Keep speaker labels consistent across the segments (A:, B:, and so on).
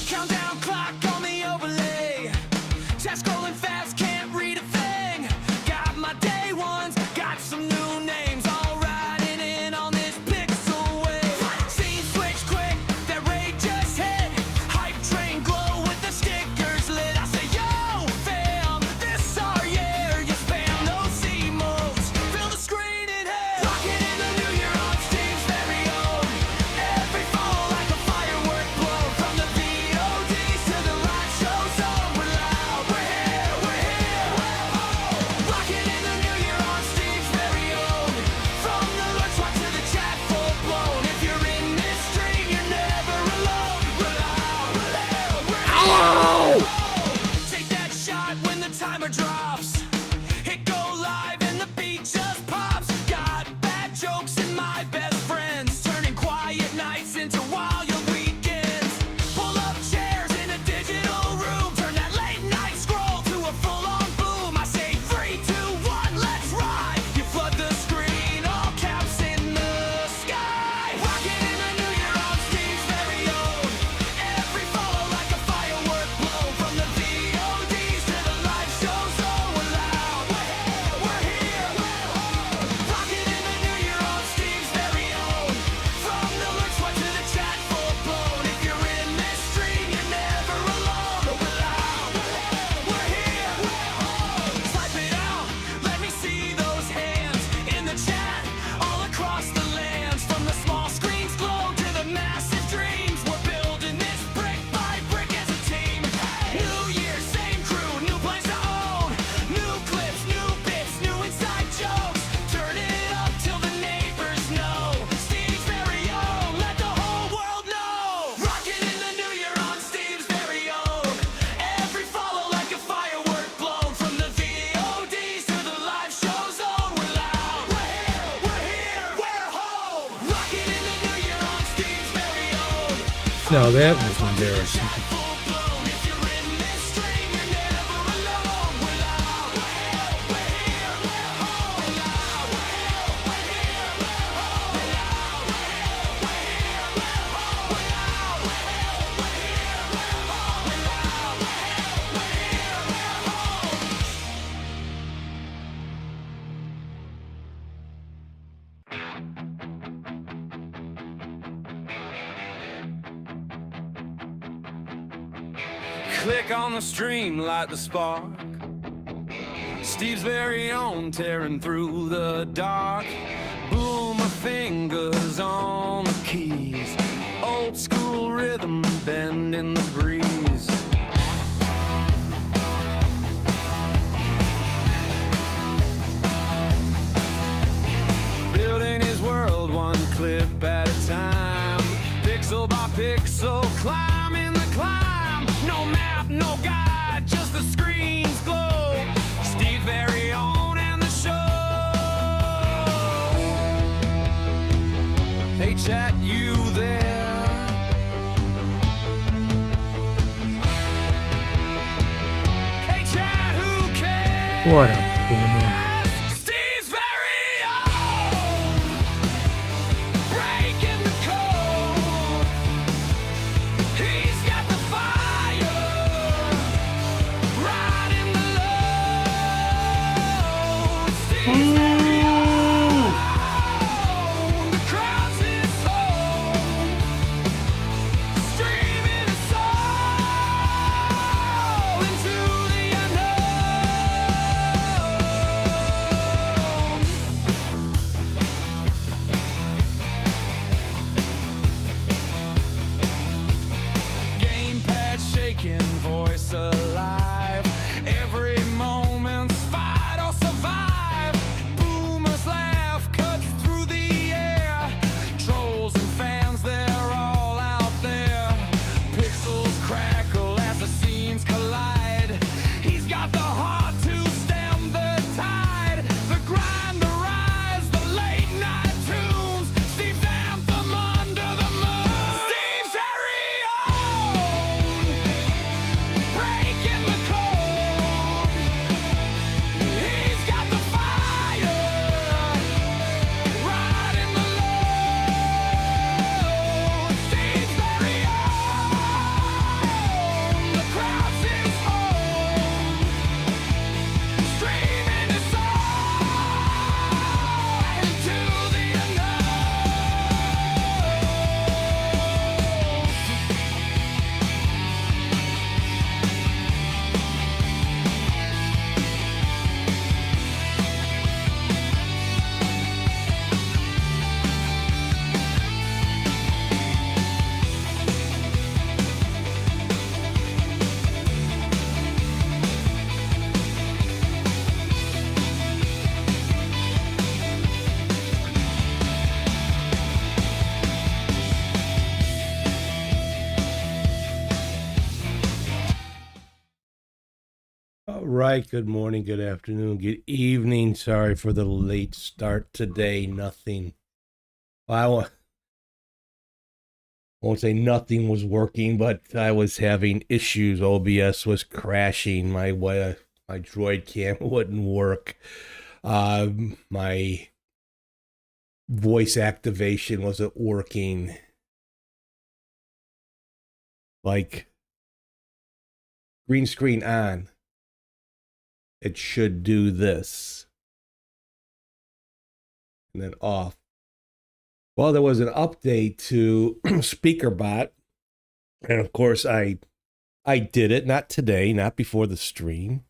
A: Countdown clock on the overlay. Chest scrolling fast, can't read a thing. Got my day ones, got some new names. All riding in on this pixel wave. Scene switch quick, that raid just hit. Hype train glow with the stickers lit. I say, yo, fam, this our year. You spam those emotes, fill the screen and hit. Rocking in the new year on Steve's very own. Every fall like a firework blow. From the VODs to the live shows on. We're loud, we're here, we're here. Rocking in the new year on Steve's very own. From the lunch walk to the chat full blown. If you're in this stream, you're never alone. We're loud, we're loud, we're here. Take that shot when the timer drops. Hit go live and the beat just pops. Got bad jokes and my best friends, turning quiet nights into wild weekends. Pull up chairs in a digital room. Turn that late night scroll to a full-on boom. I say 3, 2, 1, let's ride. You flood the screen, all caps in the sky. Rocking in the new year on Steve's very own. Every follow like a firework blow. From the VODs to the live shows, oh, we're loud. We're here, Rocking in the new year on Steve's very own. From the lurch one to the chat full blown. If you're in this stream, you're never alone. We're loud, we're here. Type it out, let me see those hands in the chat all across the lands. From the small screens glow to the massive dreams. We're building this brick by brick as a team. New year, same crew, new plans to own. New clips, new bits, new inside jokes. Turn it up till the neighbors know. Steve's very own, let the whole world know. Rocking in the new year on Steve's very own. Every follow like a firework blown. From the VODs to the live shows on. We're loud, we're here, we're home. Rocking in the new year on Steve's very own.
B: Now that was embarrassing.
A: Full blown. If you're in this stream, you're never alone. We're loud, we're here, we're home. We're loud, we're here, we're home. We're loud, we're here, we're home. We're loud, we're here, we're home. We're loud, we're here, we're home. Click on the stream, light the spark. Steve's very own, tearing through the dark. Boom, my fingers on the keys. Old school rhythm, bend in the breeze. Building his world one clip at a time. Pixel by pixel, climbing the climb. No map, no guide, just the screen's glow. Steve very own and the show. Hey chat, you there? Hey chat, who cares?
B: What up, boomer?
A: Steve's very own. Breaking the code. He's got the fire. Riding the load. Steve's very own. The crowd's his home. Streaming a soul into the unknown.
B: right. Good morning, good afternoon, good evening. Sorry for the late start today. Nothing. Well, won't say nothing was working, but I was having issues. OBS was crashing. My Droid cam wouldn't work. My voice activation wasn't working. Like green screen on. It should do this. And then off. Well, there was an update to SpeakerBot, and of course I did it, not today, not before the stream,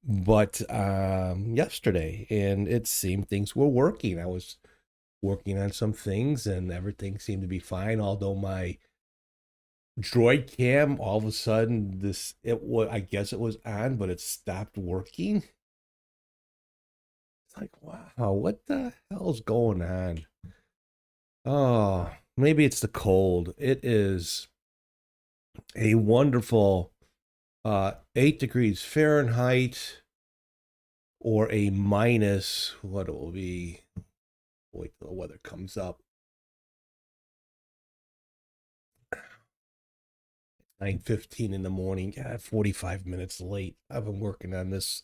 B: but yesterday, and it seemed things were working. I was working on some things, and everything seemed to be fine. Although my Droid cam, all of a sudden, I guess it was on, but it stopped working. It's like, wow, what the hell's going on? Oh, maybe it's the cold. It is a wonderful 8 degrees Fahrenheit or a minus, what it will be. Wait till the weather comes up. 9:15 in the morning. Yeah, 45 minutes late. I've been working on this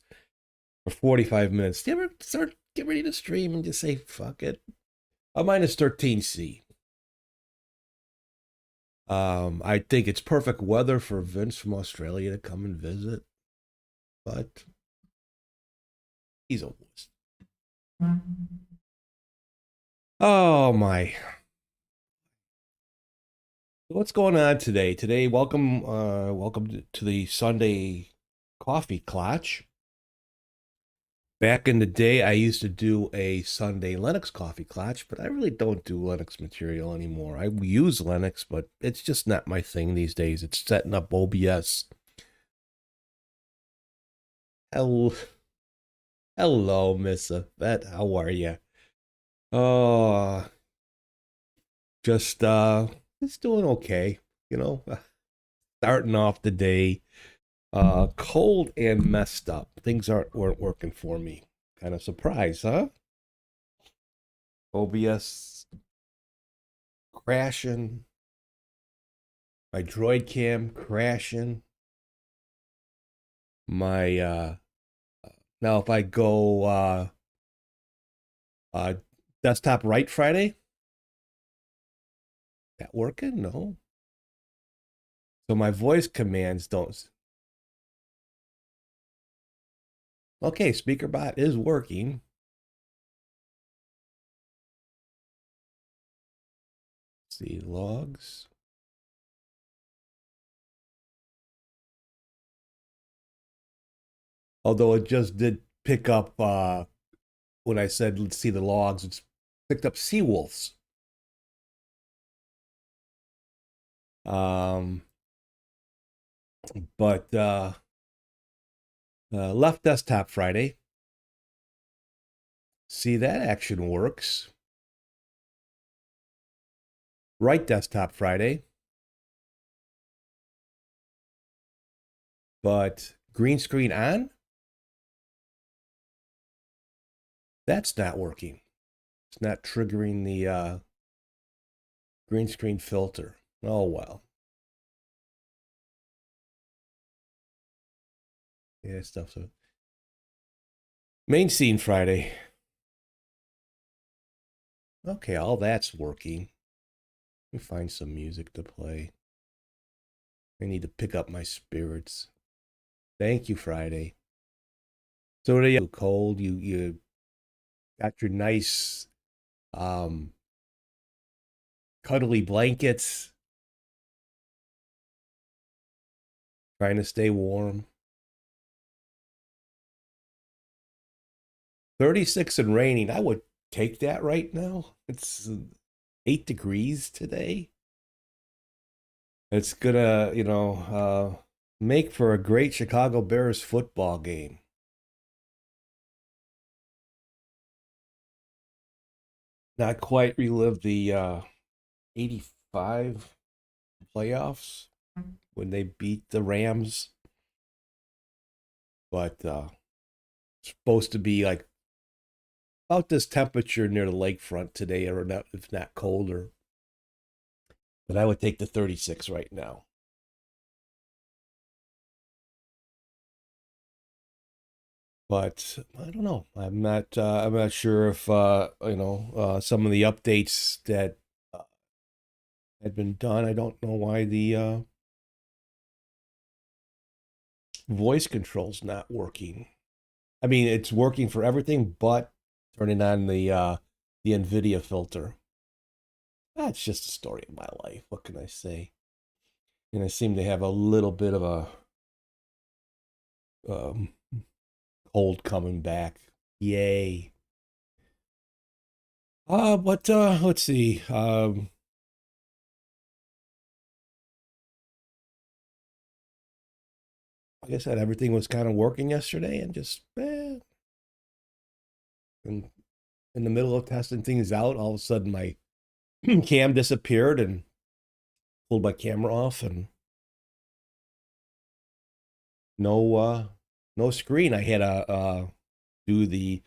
B: for 45 minutes. Do you ever get ready to stream and just say, fuck it? A minus 13C. I think it's perfect weather for Vince from Australia to come and visit, but he's a wuss. Oh my. What's going on today? Today, welcome to the Sunday coffee Klatch. Back in the day, I used to do a Sunday Linux coffee Klatch, but I really don't do Linux material anymore. I use Linux, but it's just not my thing these days. It's setting up OBS. Hello, Miss Yvette. How are you? Oh, just it's doing okay. You know, starting off the day, cold and messed up. Things weren't working for me. Kind of surprised, huh? OBS crashing. My Droid cam crashing. My now if I go desktop right Friday, that working? No. So my voice commands don't. Okay, SpeakerBot is working. Let's see logs. Although it just did pick up when I said let's see the logs, it's picked up Seawolves. But left desktop Friday. See, that action works. Right desktop Friday. But green screen on? That's not working. It's not triggering the green screen filter. Oh, well. Yeah, stuff. So main scene Friday. Okay, all that's working. Let me find some music to play. I need to pick up my spirits. Thank you, Friday. So what are you cold? You got your nice cuddly blankets. Trying to stay warm. 36 and raining. I would take that right now. It's 8 degrees today. It's gonna, make for a great Chicago Bears football game. Not quite relive the 85 playoffs when they beat the Rams. but it's supposed to be like about this temperature near the lakefront today, or not, if not colder. But I would take the 36 right now. But I don't know. I'm not. I'm not sure if some of the updates that had been done. I don't know why the voice control's not working. I mean, it's working for everything but turning on the NVIDIA filter. That's just a story of my life. What can I say? And I seem to have a little bit of a um, cold coming back. Yay. But let's see. Like I said, everything was kind of working yesterday, and just in the middle of testing things out, all of a sudden my cam disappeared and pulled my camera off, and no screen. I had to do the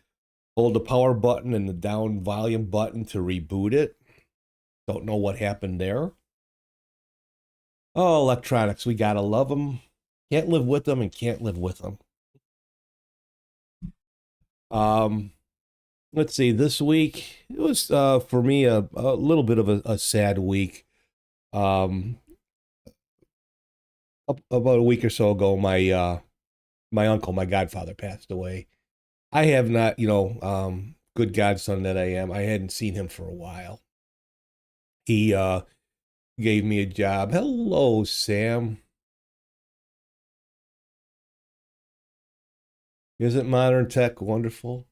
B: hold the power button and the down volume button to reboot it. Don't know what happened there. Oh, electronics, we gotta love them. Can't live with them and can't live with them. Let's see. This week it was for me a little bit of a sad week. Um, about a week or so ago, my uncle, my godfather, passed away. I have not, good godson that I am, I hadn't seen him for a while. He gave me a job. Hello, Sam. Isn't modern tech wonderful?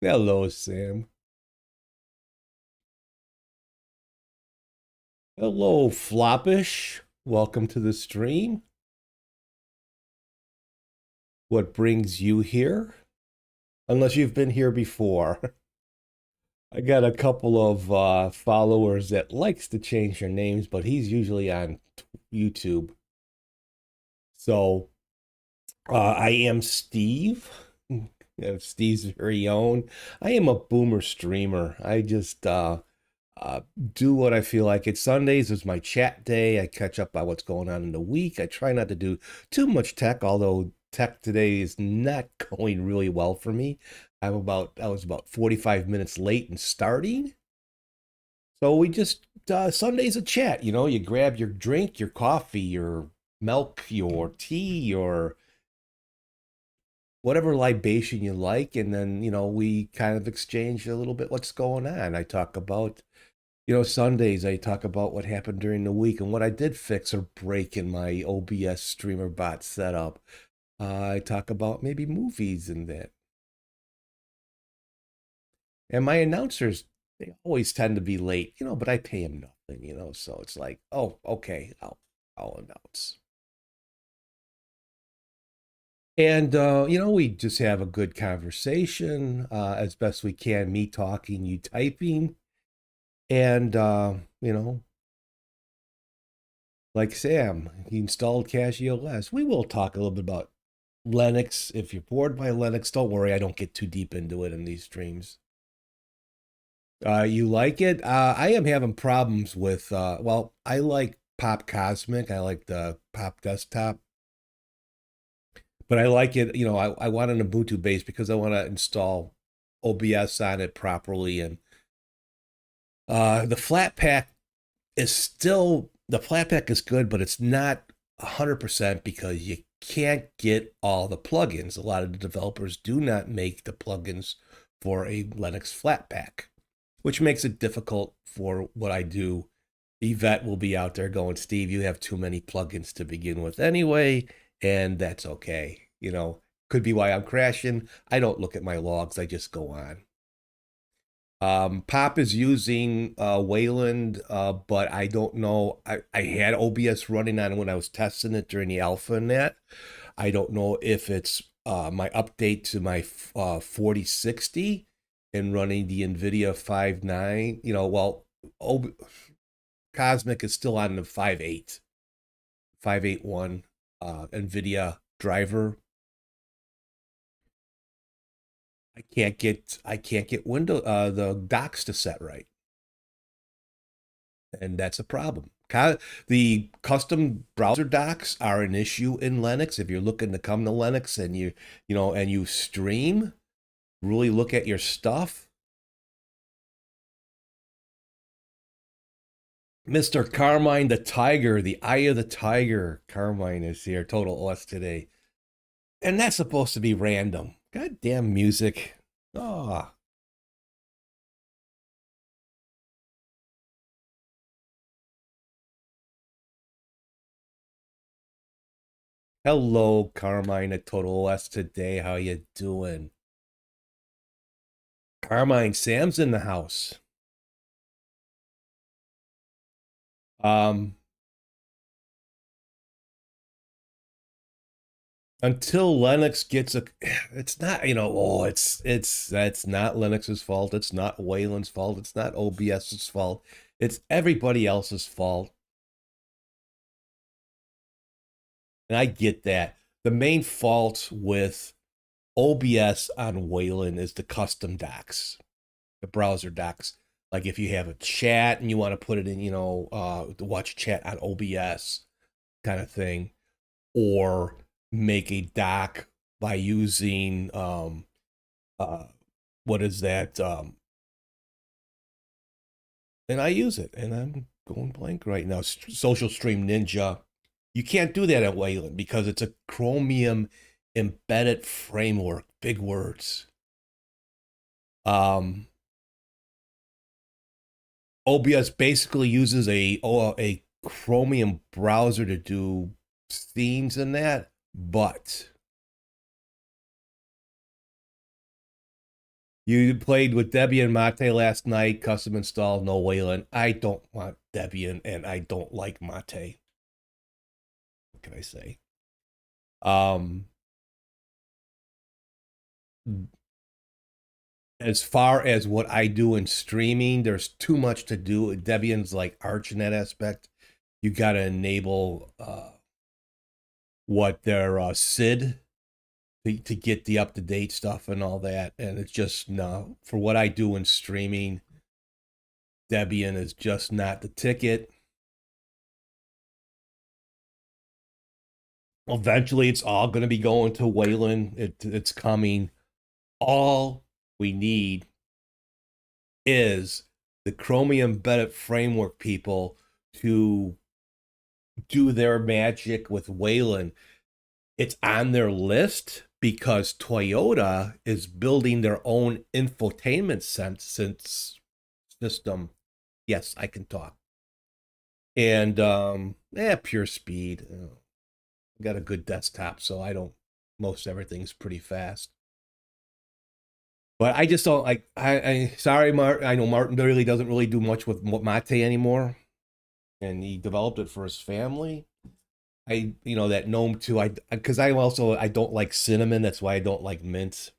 B: Hello, Sam. Hello, Floppish. Welcome to the stream. What brings you here? Unless you've been here before. I got a couple of followers that likes to change their names, but he's usually on YouTube. So I am Steve. Steve's very own. I am a boomer streamer. I just do what I feel like. It's Sundays is my chat day. I catch up on what's going on in the week. I try not to do too much tech, although tech today is not going really well for me. I was about 45 minutes late in starting. So we just Sunday's a chat, you grab your drink, your coffee, your milk, your tea, your whatever libation you like, and then we kind of exchange a little bit what's going on. I talk about Sundays, I talk about what happened during the week and what I did fix or break in my OBS streamer bot setup. I talk about maybe movies and that. And my announcers, they always tend to be late, but I pay them nothing, so it's like, oh, okay, I'll announce. And we just have a good conversation as best we can, me talking, you typing. And like Sam, he installed CashEOS. We will talk a little bit about Linux. If you're bored by Linux, don't worry, I don't get too deep into it in these streams. You like it? I am having problems with I like Pop Cosmic. I like the Pop Desktop. But I like it, I want an Ubuntu base because I want to install OBS on it properly. And the Flatpak the Flatpak is good, but it's not 100% because you can't get all the plugins. A lot of the developers do not make the plugins for a Linux Flatpak, which makes it difficult for what I do. Yvette will be out there going, Steve, you have too many plugins to begin with anyway, and that's okay. Could be why I'm crashing. I don't look at my logs. I just go on. Pop is using Wayland, but I don't know. I had OBS running on when I was testing it during the alpha and that. I don't know if it's my update to my 4060 and running the NVIDIA 5.9. Cosmic is still on the 5.8, 581 NVIDIA driver. I can't get window the docks to set right, and that's a problem. The custom browser docks are an issue in Linux. If you're looking to come to Linux and you stream, really look at your stuff. Mr. Carmine the Tiger, the Eye of the Tiger, Carmine is here, Total OS today. And that's supposed to be random. Goddamn music. Oh. Hello, Carmine at Total OS today. How you doing? Carmine, Sam's in the house. Until Linux gets it's not, that's not Linux's fault. It's not Wayland's fault. It's not OBS's fault. It's everybody else's fault. And I get that. The main fault with OBS on Wayland is the custom docs, the browser docs. Like if you have a chat and you want to put it in, to watch chat on OBS kind of thing, or make a doc by using what is that? And I use it, and I'm going blank right now. Social Stream Ninja. You can't do that at Wayland because it's a Chromium embedded framework. Big words. OBS basically uses a Chromium browser to do themes and that, but you played with Debian Mate last night, custom install, no Wayland. I don't want Debian and I don't like Mate. What can I say? As far as what I do in streaming, there's too much to do. Debian's like arch in that aspect. You got to enable what their SID to get the up-to-date stuff and all that. And it's just, no, for what I do in streaming, Debian is just not the ticket. Eventually, it's all going to be going to Wayland. It's coming. All we need is the Chromium embedded framework people to do their magic with Wayland. It's on their list because Toyota is building their own infotainment system. Yes, I can talk. And pure speed. Got a good desktop, so most everything's pretty fast. But I just don't like. Sorry, Martin. I know Martin really doesn't really do much with Mate anymore, and he developed it for his family. That gnome too. Because I don't like cinnamon. That's why I don't like mint.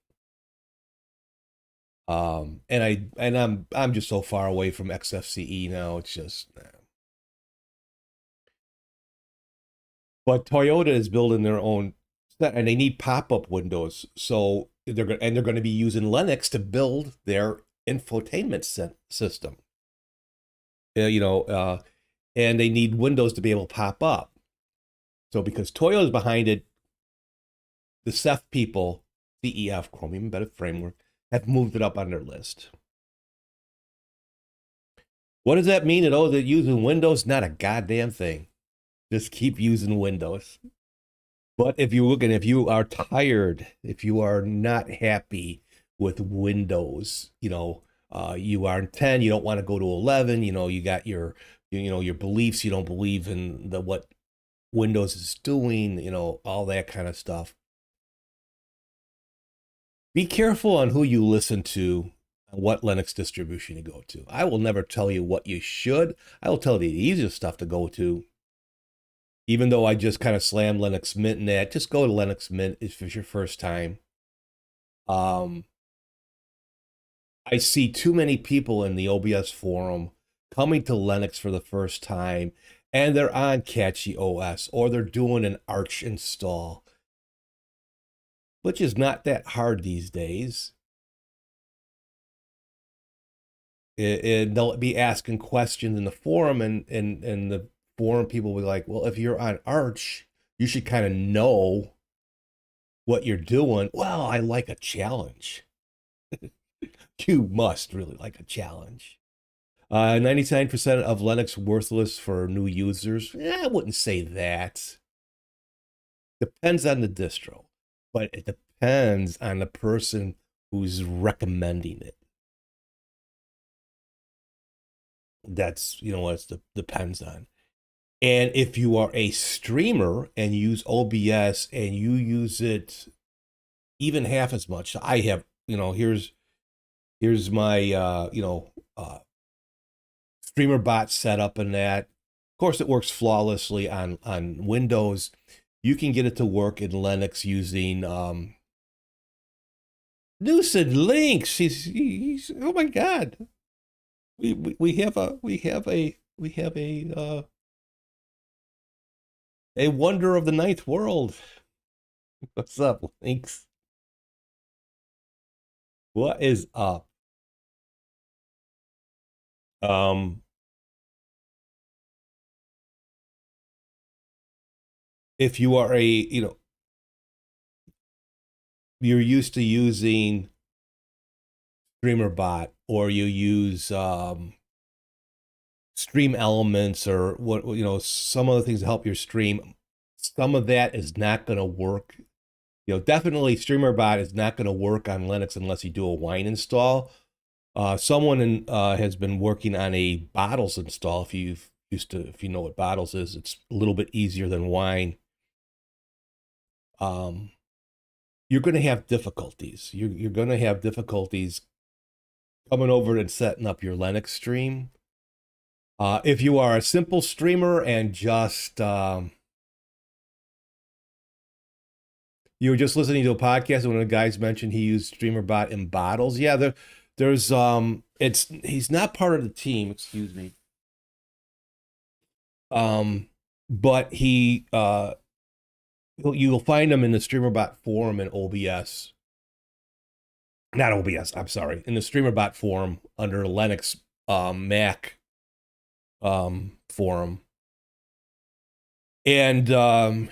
B: And I'm just so far away from XFCE now. It's just. But Toyota is building their own, and they need pop-up windows. So they're going to be using Linux to build their infotainment system. And they need Windows to be able to pop up. So because Toyota's behind it, the CEF people, CEF, Chromium Embedded Framework, have moved it up on their list. What does that mean? They're using Windows? Not a goddamn thing. Just keep using Windows. But if you are tired, if you are not happy with Windows, you are in 10, you don't want to go to 11, you got your beliefs, you don't believe in what Windows is doing, all that kind of stuff. Be careful on who you listen to, what Linux distribution you go to. I will never tell you what you should. I will tell you the easiest stuff to go to. Even though I just kind of slammed Linux Mint in that, just go to Linux Mint if it's your first time. Um, I see too many people in the OBS forum coming to Linux for the first time, and they're on Catchy OS or they're doing an Arch install, which is not that hard these days. They'll be asking questions in the forum, and the forum people will be like, well, if you're on Arch, you should kind of know what you're doing. Well, I like a challenge. You must really like a challenge. 99% of Linux worthless for new users. I wouldn't say that. Depends on the distro, but it depends on the person who's recommending it. That's, what it depends on. And if you are a streamer and use OBS and you use it even half as much, I have, here's my, streamer bot setup and that. Of course, it works flawlessly on Windows. You can get it to work in Linux using Lucid Links. He's oh my God. We have a wonder of the ninth world. What's up, Links? What is up? If you are you're used to using StreamerBot or you use Stream Elements or what, some other things to help your stream, some of that is not going to work. Definitely StreamerBot is not going to work on Linux unless you do a Wine install. Someone has been working on a Bottles install. If you know what Bottles is, it's a little bit easier than Wine. You're going to have difficulties. You're going to have difficulties coming over and setting up your Linux stream. If you are a simple streamer and just you were just listening to a podcast and one of the guys mentioned he used StreamerBot in Bottles. Yeah, there's he's not part of the team, excuse me. But you'll find him in the StreamerBot forum in OBS. Not OBS, I'm sorry. In the StreamerBot forum under Linux Mac forum. And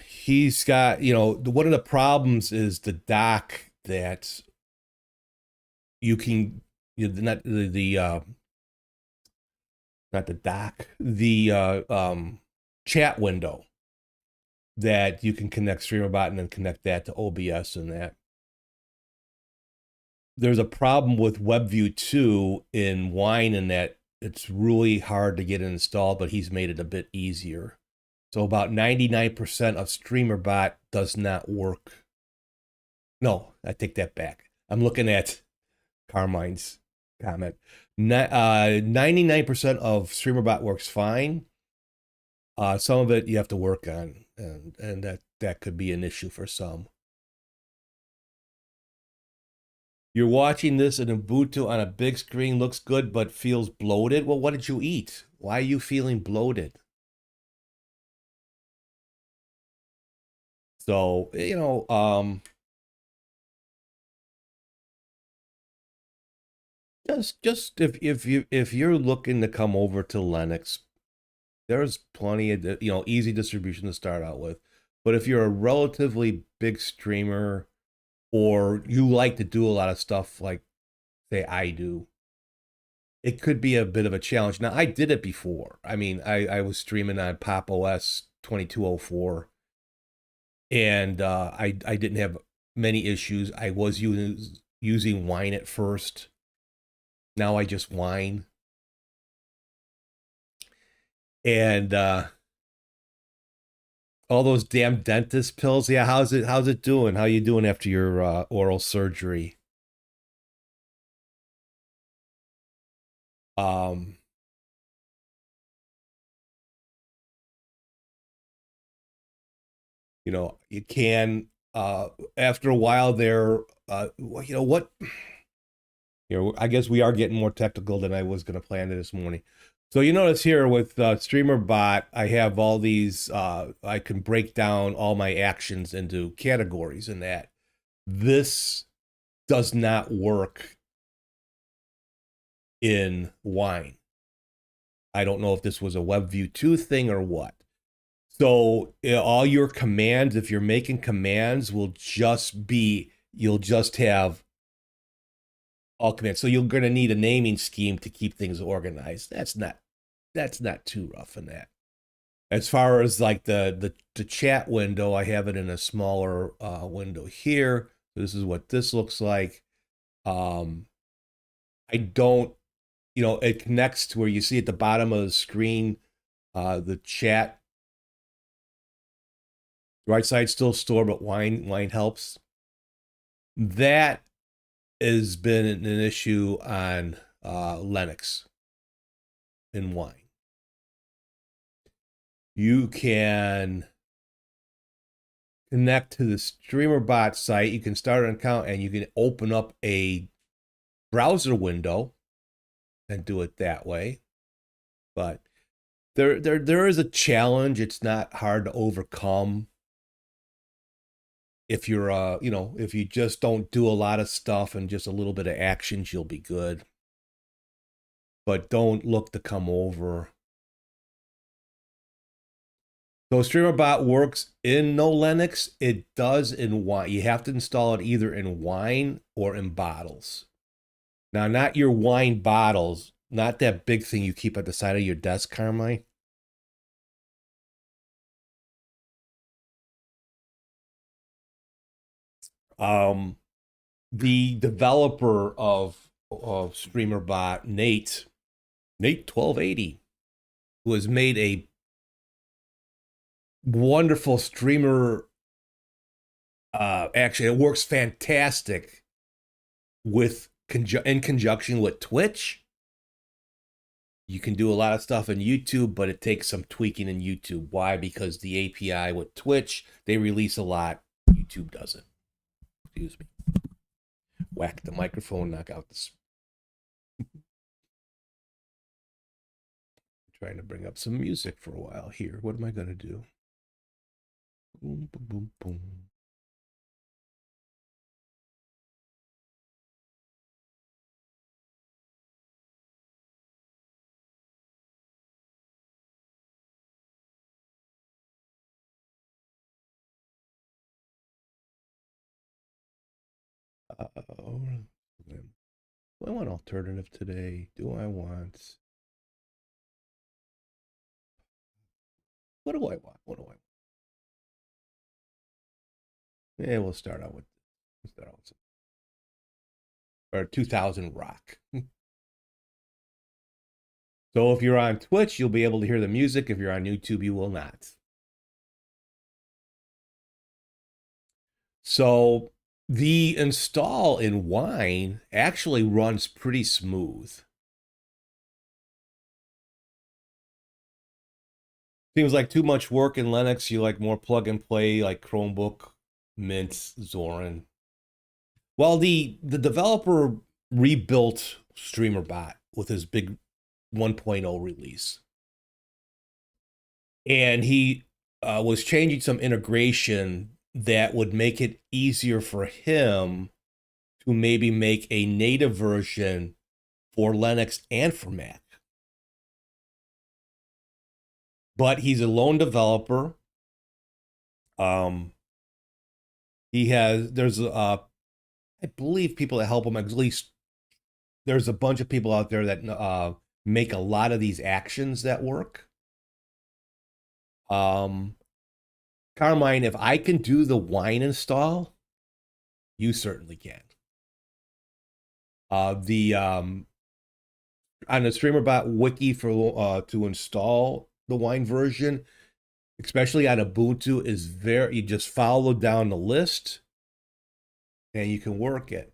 B: he's got, one of the problems is the dock that you can, not the dock, the chat window that you can connect StreamerBot and then connect that to OBS and that. There's a problem with WebView 2 in Wine in that it's really hard to get it installed, but he's made it a bit easier. So about 99% of StreamerBot does not work. No, I take that back. I'm looking at Carmine's comment. 99% of StreamerBot works fine. Some of it you have to work on, and that could be an issue for some. You're watching this in Ubuntu on a big screen, looks good, but feels bloated. Well, what did you eat? Why are you feeling bloated? So, just if you're looking to come over to Linux, there's plenty of easy distribution to start out with. But if you're a relatively big streamer or you like to do a lot of stuff like say I do, it could be a bit of a challenge. Now I did it before. I mean, I was streaming on Pop OS 2204 and I didn't have many issues. I was using Wine at first. Now I just Wine. And all those damn dentist pills. Yeah, how's it doing? How you doing after your oral surgery? Yeah, You can after a while there, what, I guess we are getting more technical than I was going to plan this morning. So you notice here with StreamerBot, I have all these, I can break down all my actions into categories in that. This does not work in Wine. I don't know if this was a WebView 2 thing or what. So all your commands, if you're making commands, will just be, you'll just have all commands. So you're going to need a naming scheme to keep things organized. That's not too rough in that. As far as like the chat window, I have it in a smaller window here. This is what this looks like. I don't, it connects to where you see at the bottom of the screen, the chat. Right side still store, but wine helps. That has been an issue on Linux in Wine. You can connect to the StreamerBot site. You can start an account and you can open up a browser window and do it that way. But there is a challenge. It's not hard to overcome. If you're if you just don't do a lot of stuff and just a little bit of actions, you'll be good. But don't look to come over. So StreamerBot works in no Linux. It does in Wine. You have to install it either in Wine or in bottles. Now, not your wine bottles, not that big thing you keep at the side of your desk, Carmine. The developer of StreamerBot, Nate 1280, who has made a wonderful streamer. Actually, it works fantastic with in conjunction with Twitch. You can do a lot of stuff in YouTube, but it takes some tweaking in YouTube. Why? Because the API with Twitch, they release a lot. YouTube doesn't. Excuse me. Whack the microphone, knock out the... Trying to bring up some music for a while here. What am I going to do? Boom, boom, boom, boom. Do I want alternative today? Do I want... What do I want? What do I want? Yeah, we'll start out with some, or 2000 rock. So if you're on Twitch, you'll be able to hear the music. If you're on YouTube, you will not. So the install in Wine actually runs pretty smooth. Seems like too much work in Linux. You like more plug and play, like Chromebook, Mint, Zorin. Well, the developer rebuilt StreamerBot with his big 1.0 release. And he was changing some integration that would make it easier for him to maybe make a native version for Linux and for Mac. But he's a lone developer. There's I believe people that help him. At least there's a bunch of people out there that make a lot of these actions that work. Carmine, if I can do the Wine install, you certainly can. On the StreamerBot wiki for to install the Wine version, especially on Ubuntu, is you just follow down the list and you can work it.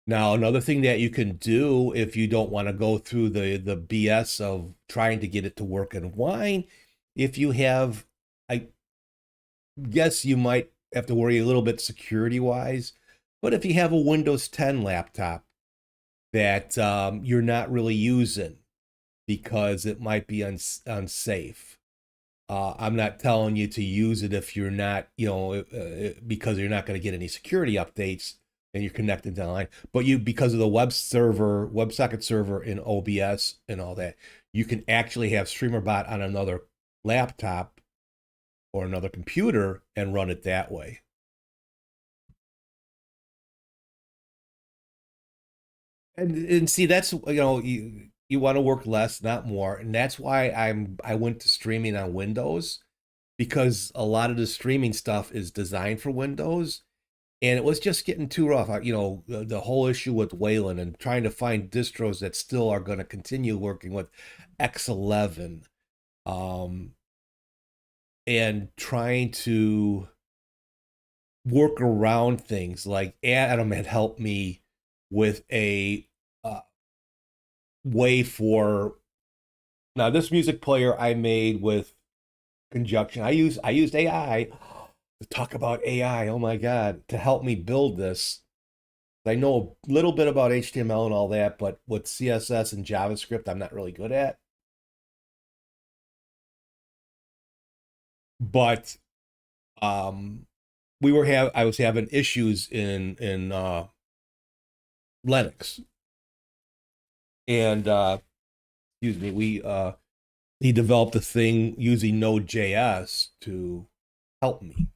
B: Now, another thing that you can do if you don't want to go through the BS of trying to get it to work in Wine, if you have, yes, you might have to worry a little bit security wise, but if you have a Windows 10 laptop that you're not really using because it might be unsafe. I'm not telling you to use it if you're not, because you're not going to get any security updates and you're connected to online. But you, because of the WebSocket server in OBS and all that, you can actually have StreamerBot on another laptop or another computer and run it that way. And see, that's you want to work less, not more, and that's why I went to streaming on Windows, because a lot of the streaming stuff is designed for Windows, and it was just getting too rough. The whole issue with Wayland and trying to find distros that still are going to continue working with X11, um, and trying to work around things. Like Adam had helped me with a way for, now this music player I made with conjunction. I used AI to talk about AI. Oh my God, to help me build this. I know a little bit about HTML and all that, but with CSS and JavaScript, I'm not really good at. But I was having issues in Linux, and excuse me, he developed a thing using Node.js to help me.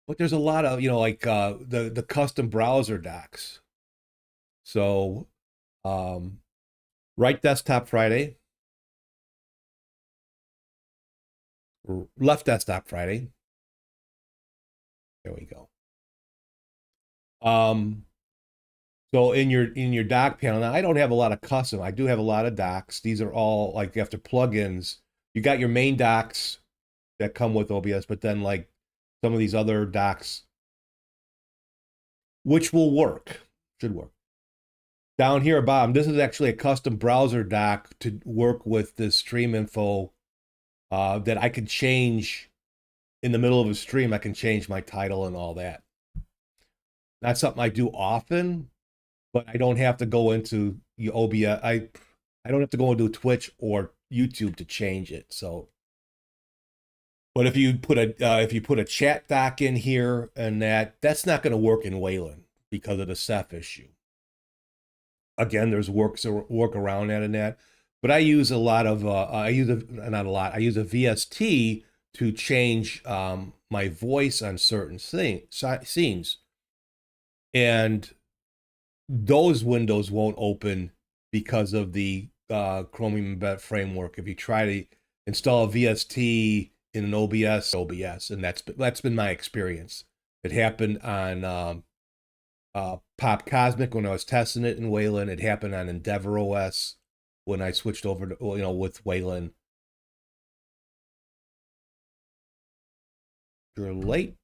B: But there's a lot of, like the custom browser docs. So, right desktop Friday, left desktop Friday. There we go. So in your dock panel, now I don't have a lot of custom. I do have a lot of docks. These are all like after plugins. You got your main docks that come with OBS, but then like some of these other docks, which will work, should work. Down here at bottom, this is actually a custom browser dock to work with the stream info that I can change in the middle of a stream. I can change my title and all that. Not something I do often, but I don't have to go into the OBS. I don't have to go into Twitch or YouTube to change it. So, but if you put a chat doc in here and that's not going to work in Wayland because of the Ceph issue. Again, there's work around that and that, but I use a lot of I use not a lot. I use a VST to change my voice on certain scenes, and those windows won't open because of the Chromium Embed framework. If you try to install a VST in an OBS, and that's been my experience. It happened on Pop Cosmic when I was testing it in Wayland. It happened on Endeavor OS when I switched over to with Wayland. You're late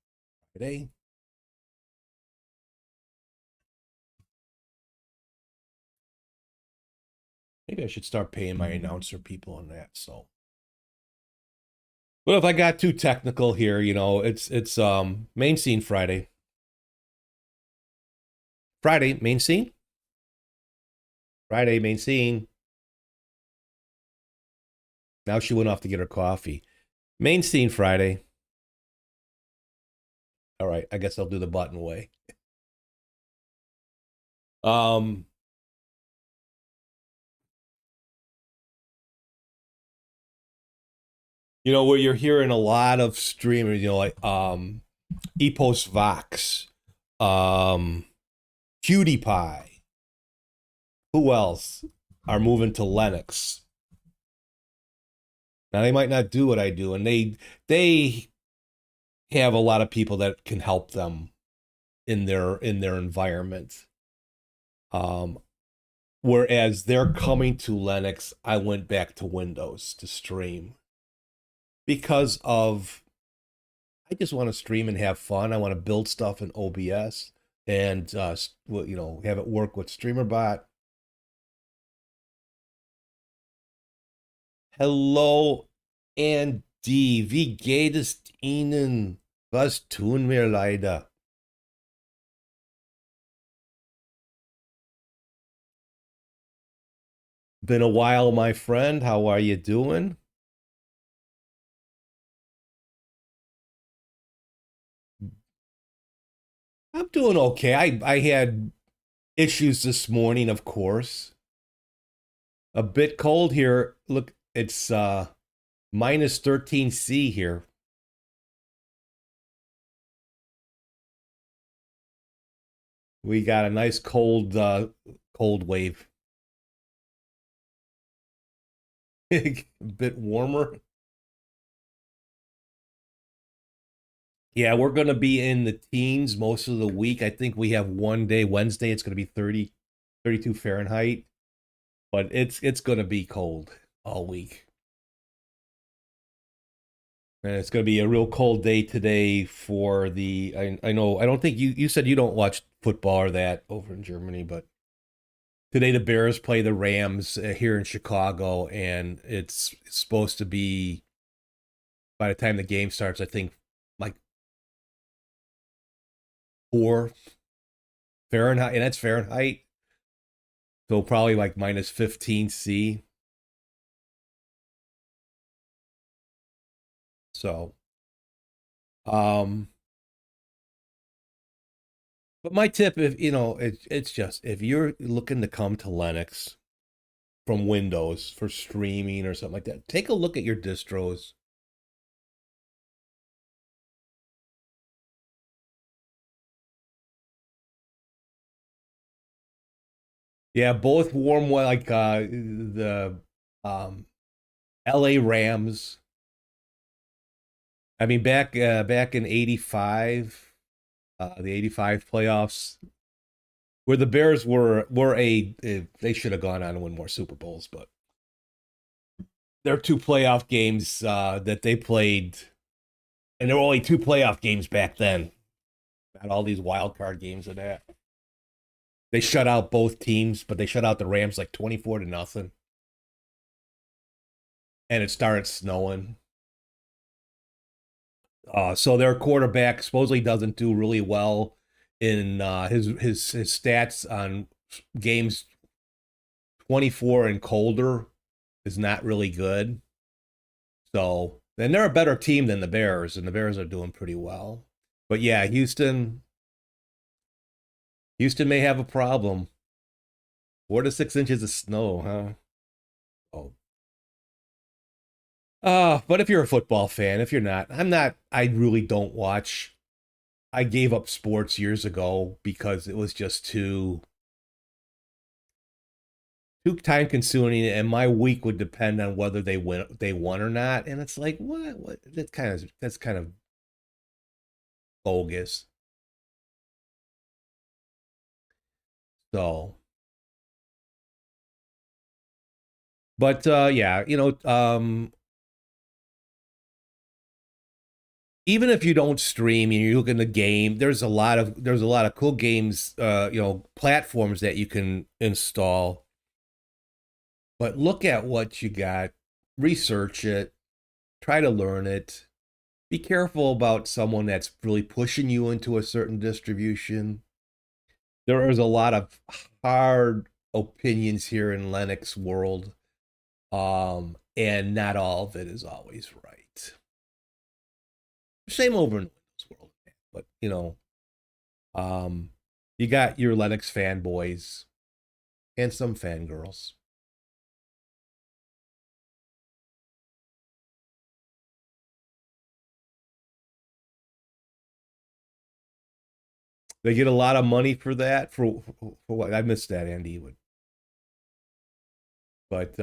B: today. Maybe I should start paying my announcer people on that. So, but if I got too technical here, it's main scene Friday. Friday main scene. Friday main scene. Now she went off to get her coffee. Main scene Friday. All right, I guess I'll do the button way. Where you're hearing a lot of streamers, like Epos Vox, PewDiePie. Who else are moving to Linux? Now they might not do what I do, and they have a lot of people that can help them in their environment. Whereas they're coming to Linux, I went back to Windows to stream because of I just want to stream and have fun. I want to build stuff in OBS and have it work with StreamerBot. Hello, Andy, wie geht es Ihnen? Was tun wir leider? Been a while, my friend. How are you doing? I'm doing okay. I had issues this morning, of course. A bit cold here. Look, it's minus 13 C here. We got a nice cold wave. A bit warmer. Yeah, we're going to be in the teens most of the week. I think we have one day, Wednesday, it's going to be 32 Fahrenheit, but it's going to be cold all week. And it's going to be a real cold day today for I know, I don't think you said you don't watch football or that over in Germany, but today the Bears play the Rams here in Chicago, and it's supposed to be, by the time the game starts, I think like 4 Fahrenheit, and that's Fahrenheit. So probably like minus 15 C. So, um, but my tip, if you know, it's just if you're looking to come to Linux from Windows for streaming or something like that, take a look at your distros. Yeah, both warm, like the um, LA Rams. I mean, back in '85, the '85 playoffs, where the Bears were they should have gone on to win more Super Bowls, but there are two playoff games that they played, and there were only two playoff games back then. Not all these wild card games and that. They shut out both teams, but they shut out the Rams like 24-0, and it started snowing. So their quarterback supposedly doesn't do really well in his stats on games 24 and colder is not really good. So, and they're a better team than the Bears, and the Bears are doing pretty well. But yeah, Houston may have a problem. 4 to 6 inches of snow, huh? Oh. But if you're a football fan, if you're not, I'm not, I really don't watch. I gave up sports years ago because it was just too time consuming, and my week would depend on whether they won or not. And it's like, what that's kind of bogus. So, but yeah, even if you don't stream and you look in the game, there's a lot of cool games, platforms that you can install. But look at what you got, research it, try to learn it. Be careful about someone that's really pushing you into a certain distribution. There is a lot of hard opinions here in Linux world, and not all of it is always right. Same over in the Windows world, but you got your Linux fanboys and some fangirls. They get a lot of money for that. For what? I missed that, Andy. But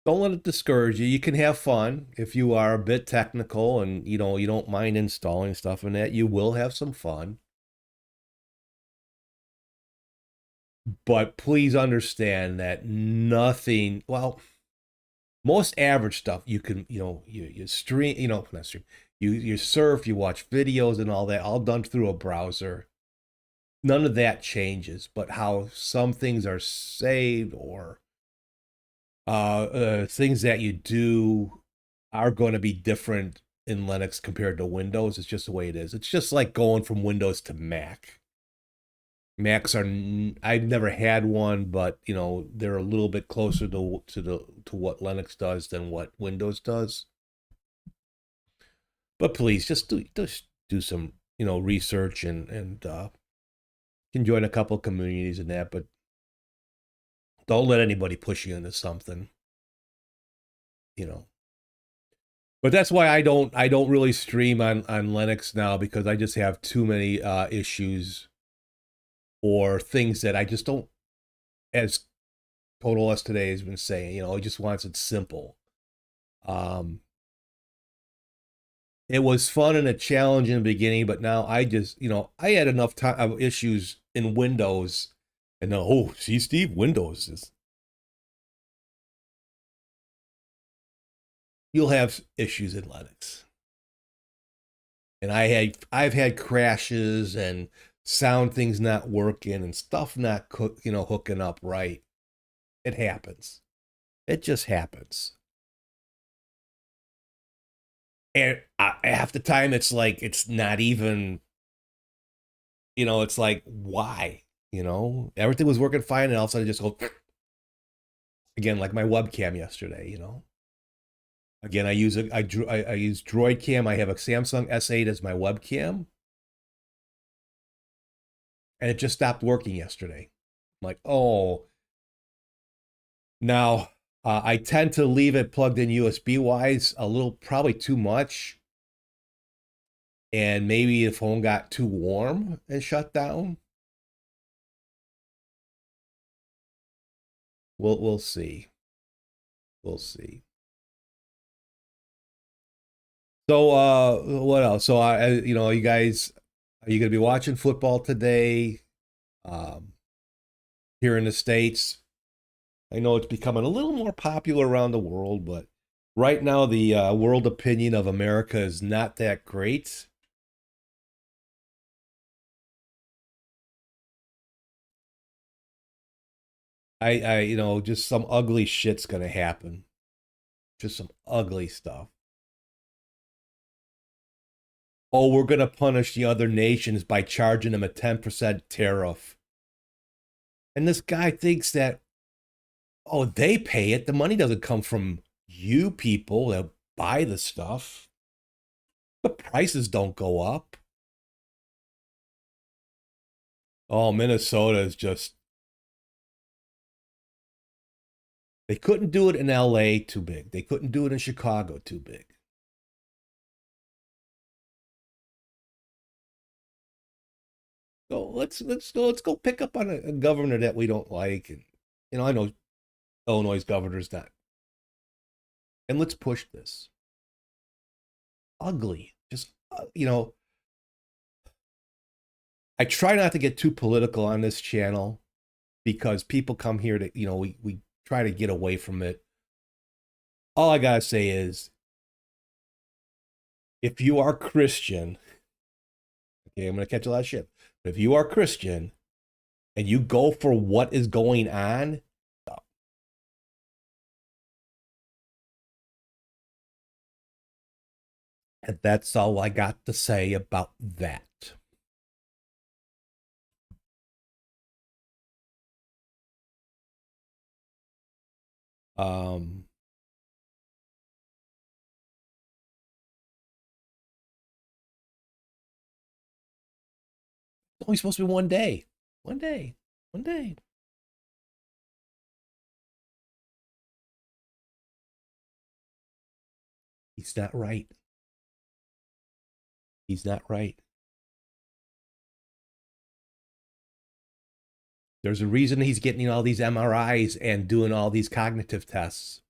B: don't let it discourage you. You can have fun if you are a bit technical and you don't mind installing stuff in that. You will have some fun. But please understand that nothing, well, most average stuff you can, you stream, not stream, you surf, you watch videos and all that, all done through a browser. none of that changes, but how some things are saved or things that you do are going to be different in Linux compared to Windows. It's just the way it is. It's just like going from Windows to Mac. Macs are I've never had one, but you know they're a little bit closer to what Linux does than what Windows does. But please just do some research and can join a couple communities and that, but don't let anybody push you into something, you know. But that's why I don't really stream on Linux now because I just have too many issues or things that I just don't, as Total Us today has been saying, he just wants it simple. Um, it was fun and a challenge in the beginning, but now I just, I had enough time of issues in Windows, and now, oh, see, Steve, Windows is. You'll have issues in Linux, and I've had crashes and sound things not working and stuff not hooking up right. It happens. It just happens. And half the time it's like it's not even, it's like why, everything was working fine and all of a sudden it just goes again, like my webcam yesterday. Again, I use Droid Cam. I have a Samsung S8 as my webcam, and it just stopped working yesterday. I'm like, oh. Now, I tend to leave it plugged in USB wise a little, probably too much. And maybe the phone got too warm and shut down. We'll see. We'll see. So what else? So you guys, are you gonna be watching football today? Um, Here in the States. I know it's becoming a little more popular around the world, but right now the world opinion of America is not that great. Just some ugly shit's gonna happen. Just some ugly stuff. Oh, we're gonna punish the other nations by charging them a 10% tariff. And this guy thinks that, oh, they pay it. The money doesn't come from you people that buy the stuff. The prices don't go up. Oh, Minnesota is just. They couldn't do it in LA, too big. They couldn't do it in Chicago, too big. So let's go pick up on a governor that we don't like. And I know Illinois' governor's not. And let's push this. Ugly. Just I try not to get too political on this channel because people come here to, we try to get away from it. All I gotta say is, if you are Christian, okay, I'm gonna catch a lot of shit. But if you are Christian and you go for what is going on, and that's all I got to say about that. Um, it's only supposed to be one day. One day. One day. He's not right. He's not right. There's a reason he's getting all these MRIs and doing all these cognitive tests.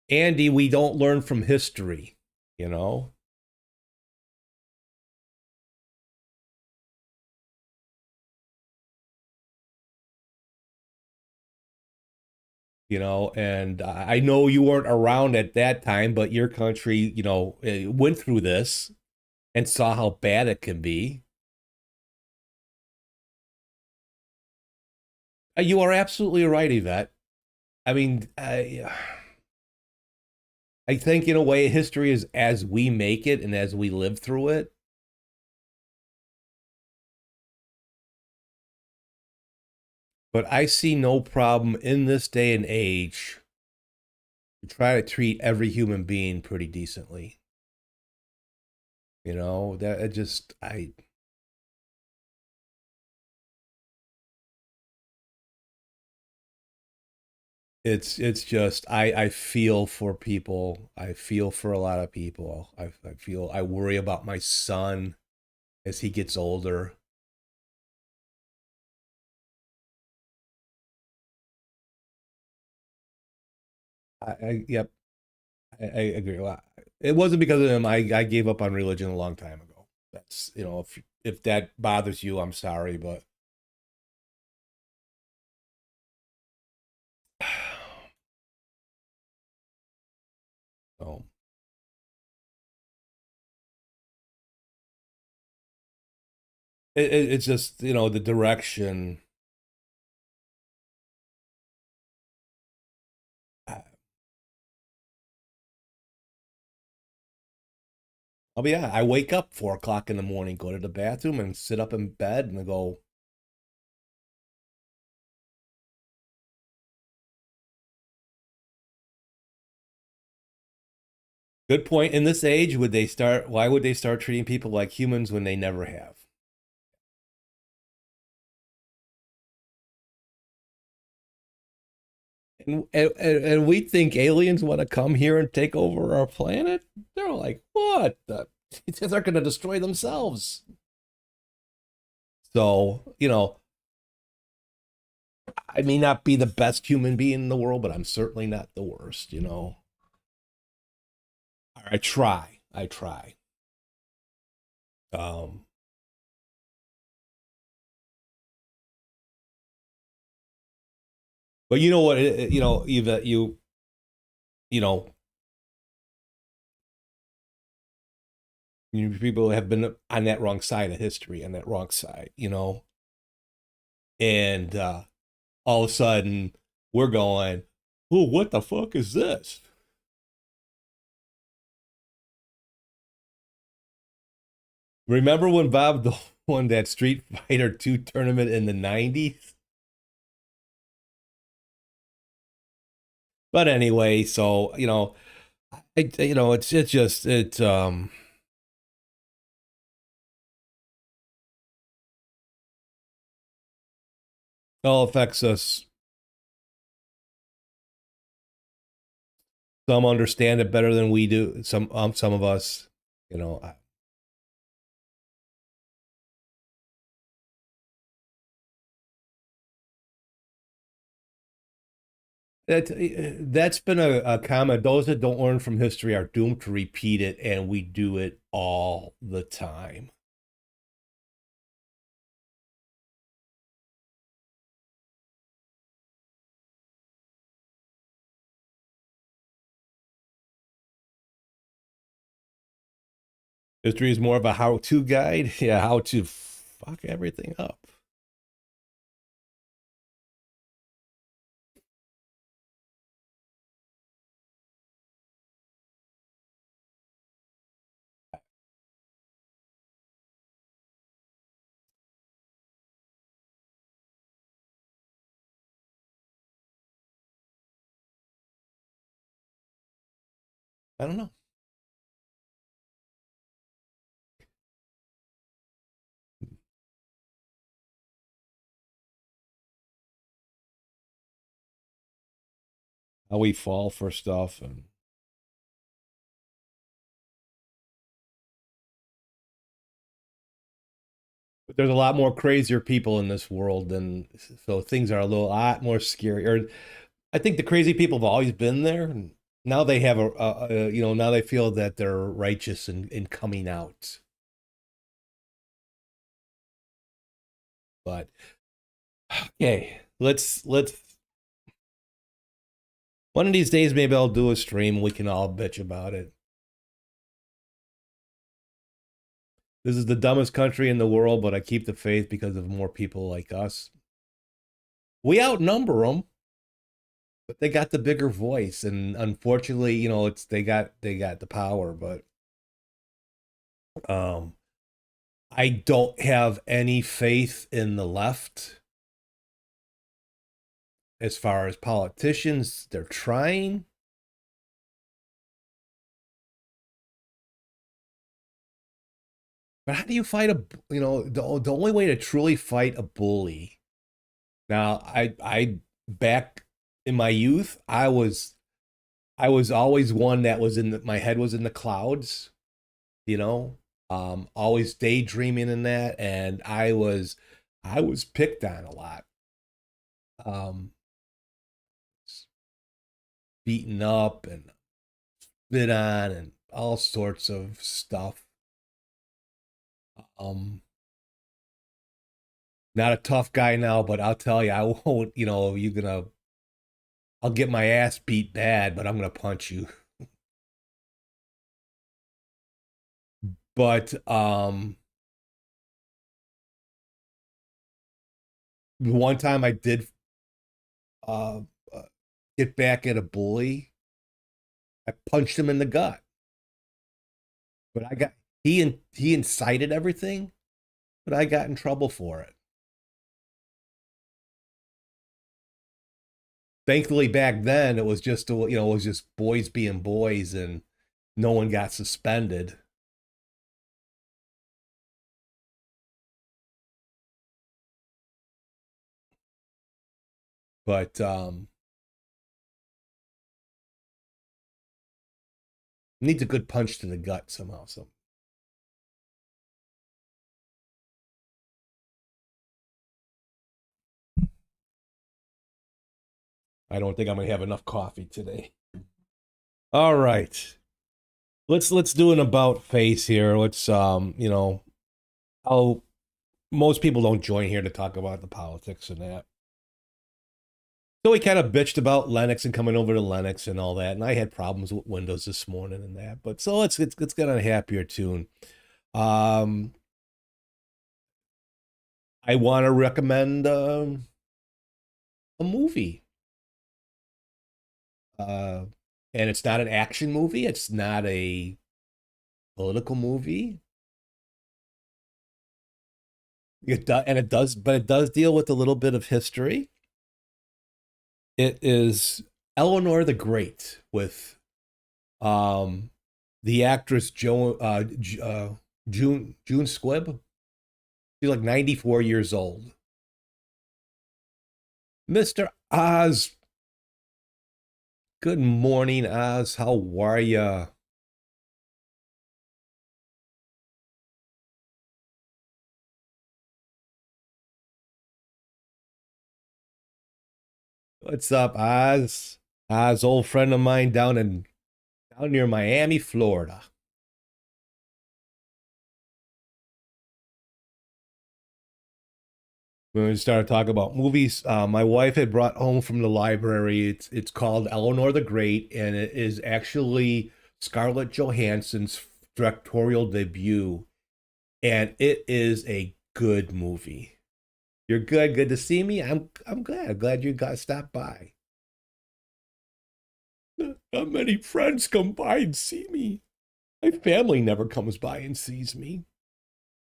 B: Andy, we don't learn from history, you know? And I know you weren't around at that time, but your country, went through this and saw how bad it can be. You are absolutely right, Yvette. I mean, I think in a way, history is as we make it and as we live through it. But I see no problem in this day and age to try to treat every human being pretty decently. That it just I it's just I feel for people. I feel for a lot of people. I worry about my son as he gets older. Yep, I agree. Well, it wasn't because of him. I gave up on religion a long time ago. That's if that bothers you, I'm sorry, but oh, it's just the direction. I'll be I wake up 4 o'clock in the morning, go to the bathroom, and sit up in bed and go. Good point. In this age, would they start? Why would they start treating people like humans when they never have? And we think aliens want to come here and take over our planet. They're like, what? They're going to destroy themselves. So, I may not be the best human being in the world, but I'm certainly not the worst. I try. I try. Um, but you know what? Eva, you know, people have been on that wrong side of history, on that wrong side. And all of a sudden we're going, oh, what the fuck is this? Remember when Bob won that Street Fighter 2 tournament in the 90s? But anyway, so, it's just, all affects us. Some understand it better than we do. Some of us, you know, that's been a comment. Those that don't learn from history are doomed to repeat it, and we do it all the time. History is more of a how-to guide. Yeah, how to fuck everything up. I don't know. How we fall for stuff, and but there's a lot more crazier people in this world than so things are a lot more scary. Or I think the crazy people have always been there. And now they have now they feel that they're righteous in coming out. But okay, let's One of these days, maybe I'll do a stream and we can all bitch about it. This is the dumbest country in the world, but I keep the faith because of more people like us. We outnumber them, but they got the bigger voice, and unfortunately, it's they got the power. But I don't have any faith in the left as far as politicians. They're trying. But how do you fight the only way to truly fight a bully? Now, I back in my youth, I was always one that was my head was in the clouds, always daydreaming in that, and I was picked on a lot. Beaten up and spit on and all sorts of stuff. Not a tough guy now, but I'll tell you, I won't, I'll get my ass beat bad, but I'm gonna punch you. But the one time I did uh, uh, get back at a bully, I punched him in the gut. But he incited everything, but I got in trouble for it. Thankfully, back then it was just boys being boys, and no one got suspended. But needs a good punch to the gut somehow. So I don't think I'm gonna have enough coffee today. All right, let's do an about face here. Let's how most people don't join here to talk about the politics and that. So we kind of bitched about Linux and coming over to Linux and all that, and I had problems with Windows this morning and that. But so let's get on a happier tune. I want to recommend a movie. And it's not an action movie. It's not a political movie. But it does deal with a little bit of history. It is Eleanor the Great with the actress June Squibb. She's like 94 years old. Mr. Oz. Good morning, Oz. How are ya? What's up, Oz? Oz, old friend of mine down near Miami, Florida. When we started talking about movies, my wife had brought home from the library. It's called Eleanor the Great, and it is actually Scarlett Johansson's directorial debut, and it is a good movie. You're good. Good to see me. I'm glad. I'm glad you got stopped by. Not many friends come by and see me. My family never comes by and sees me.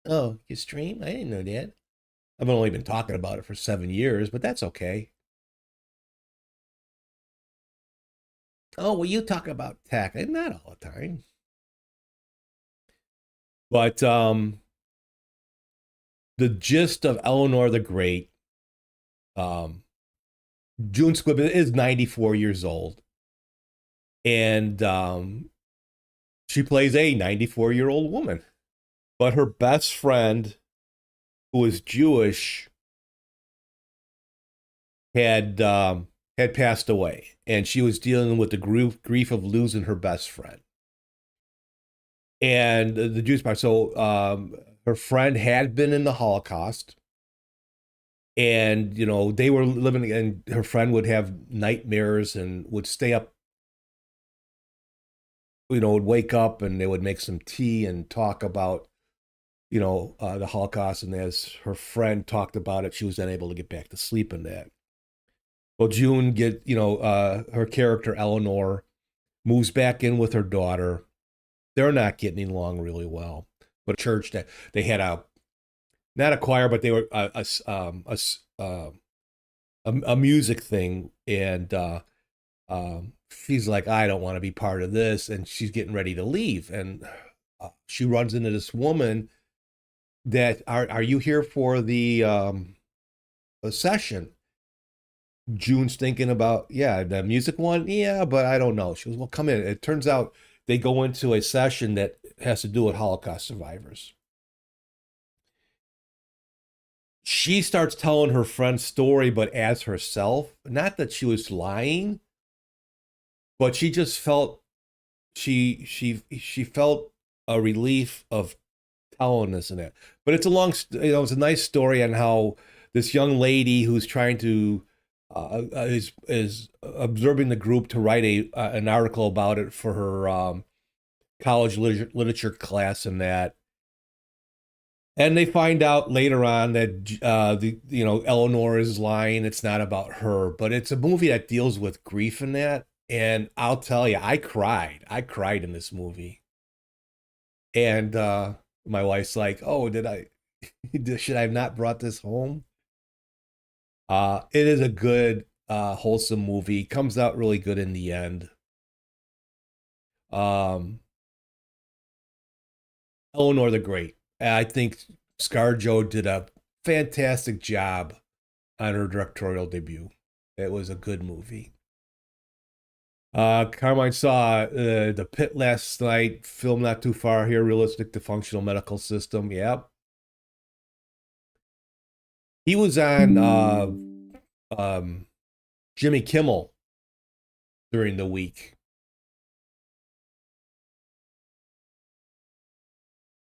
B: Oh, you stream? I didn't know that. I've only been talking about it for 7 years, but that's okay. Oh, well, you talk about tech, and not all the time. But the gist of Eleanor the Great, June Squibb is 94 years old, and she plays a 94-year-old woman. But her best friend, who is Jewish, had passed away, and she was dealing with the grief of losing her best friend. And the Jewish part. So her friend had been in the Holocaust, And they were living, and her friend would have nightmares and would stay up, would wake up and they would make some tea and talk about the Holocaust. And as her friend talked about it, she was then able to get back to sleep in that. Well, June her character Eleanor moves back in with her daughter. They're not getting along really well. But church, that they had not a choir, but they were a music thing, and she's like, I don't want to be part of this, and she's getting ready to leave, and she runs into this woman that are you here for the session? June's thinking about, yeah, the music one, yeah, but I don't know. She goes, well, come in. It turns out they go into a session that has to do with Holocaust survivors. She starts telling her friend's story, but as herself. Not that she was lying, but she just felt she felt a relief of telling this and that. But it's a long, it's a nice story on how this young lady who's trying to is observing the group to write an article about it for her college literature class, and that. And they find out later on that Eleanor is lying. It's not about her, but it's a movie that deals with grief in that. And I'll tell you, I cried. I cried in this movie. And my wife's like, "Oh, should I have not brought this home?" It is a good, wholesome movie. Comes out really good in the end. Eleanor the Great. I think ScarJo did a fantastic job on her directorial debut. It was a good movie. Carmine saw The Pit last night, film not too far here, realistic to functional medical system. Yep. He was on Jimmy Kimmel during the week.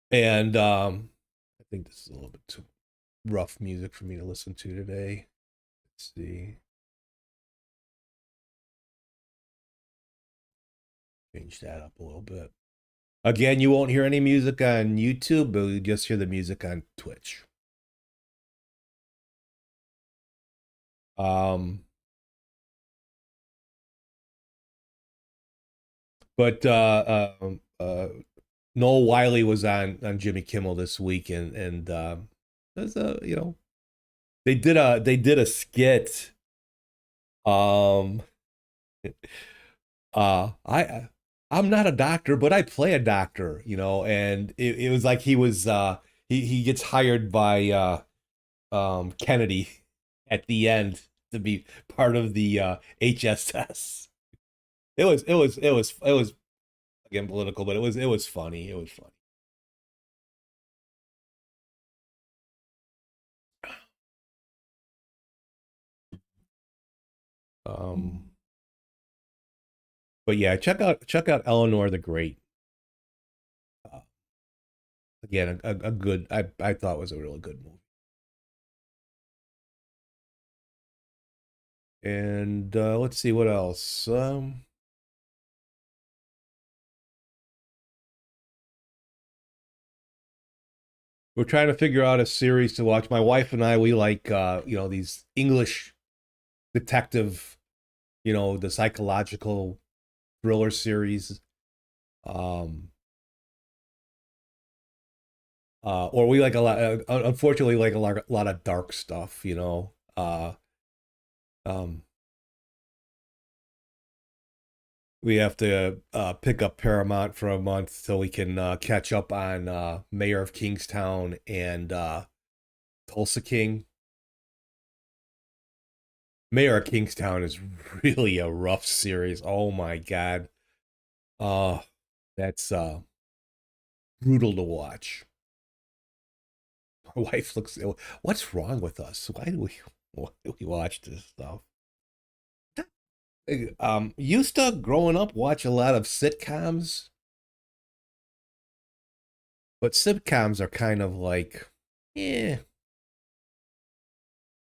B: And I think this is a little bit too rough music for me to listen to today. Let's see. Change that up a little bit. Again, you won't hear any music on YouTube, but you just hear the music on Twitch. But Noel Wiley was on Jimmy Kimmel this week, and there's they did a skit. I'm not a doctor, but I play a doctor, and it was like he was he gets hired by Kennedy at the end to be part of the HSS. It was again political, but it was funny. It was funny. But yeah, check out Eleanor the Great. Again, a good, I thought was a really good movie. And let's see what else. We're trying to figure out a series to watch. My wife and I, we like these English detective, the psychological thriller series. Or we like a lot, unfortunately, like a lot of dark stuff, um, we have to pick up Paramount for a month so we can catch up on Mayor of Kingstown and Tulsa King. Mayor of Kingstown is really a rough series. Oh my God. That's brutal to watch. My wife looks, what's wrong with us? Why do we watch this stuff? Used to growing up watch a lot of sitcoms, but sitcoms are kind of like, yeah,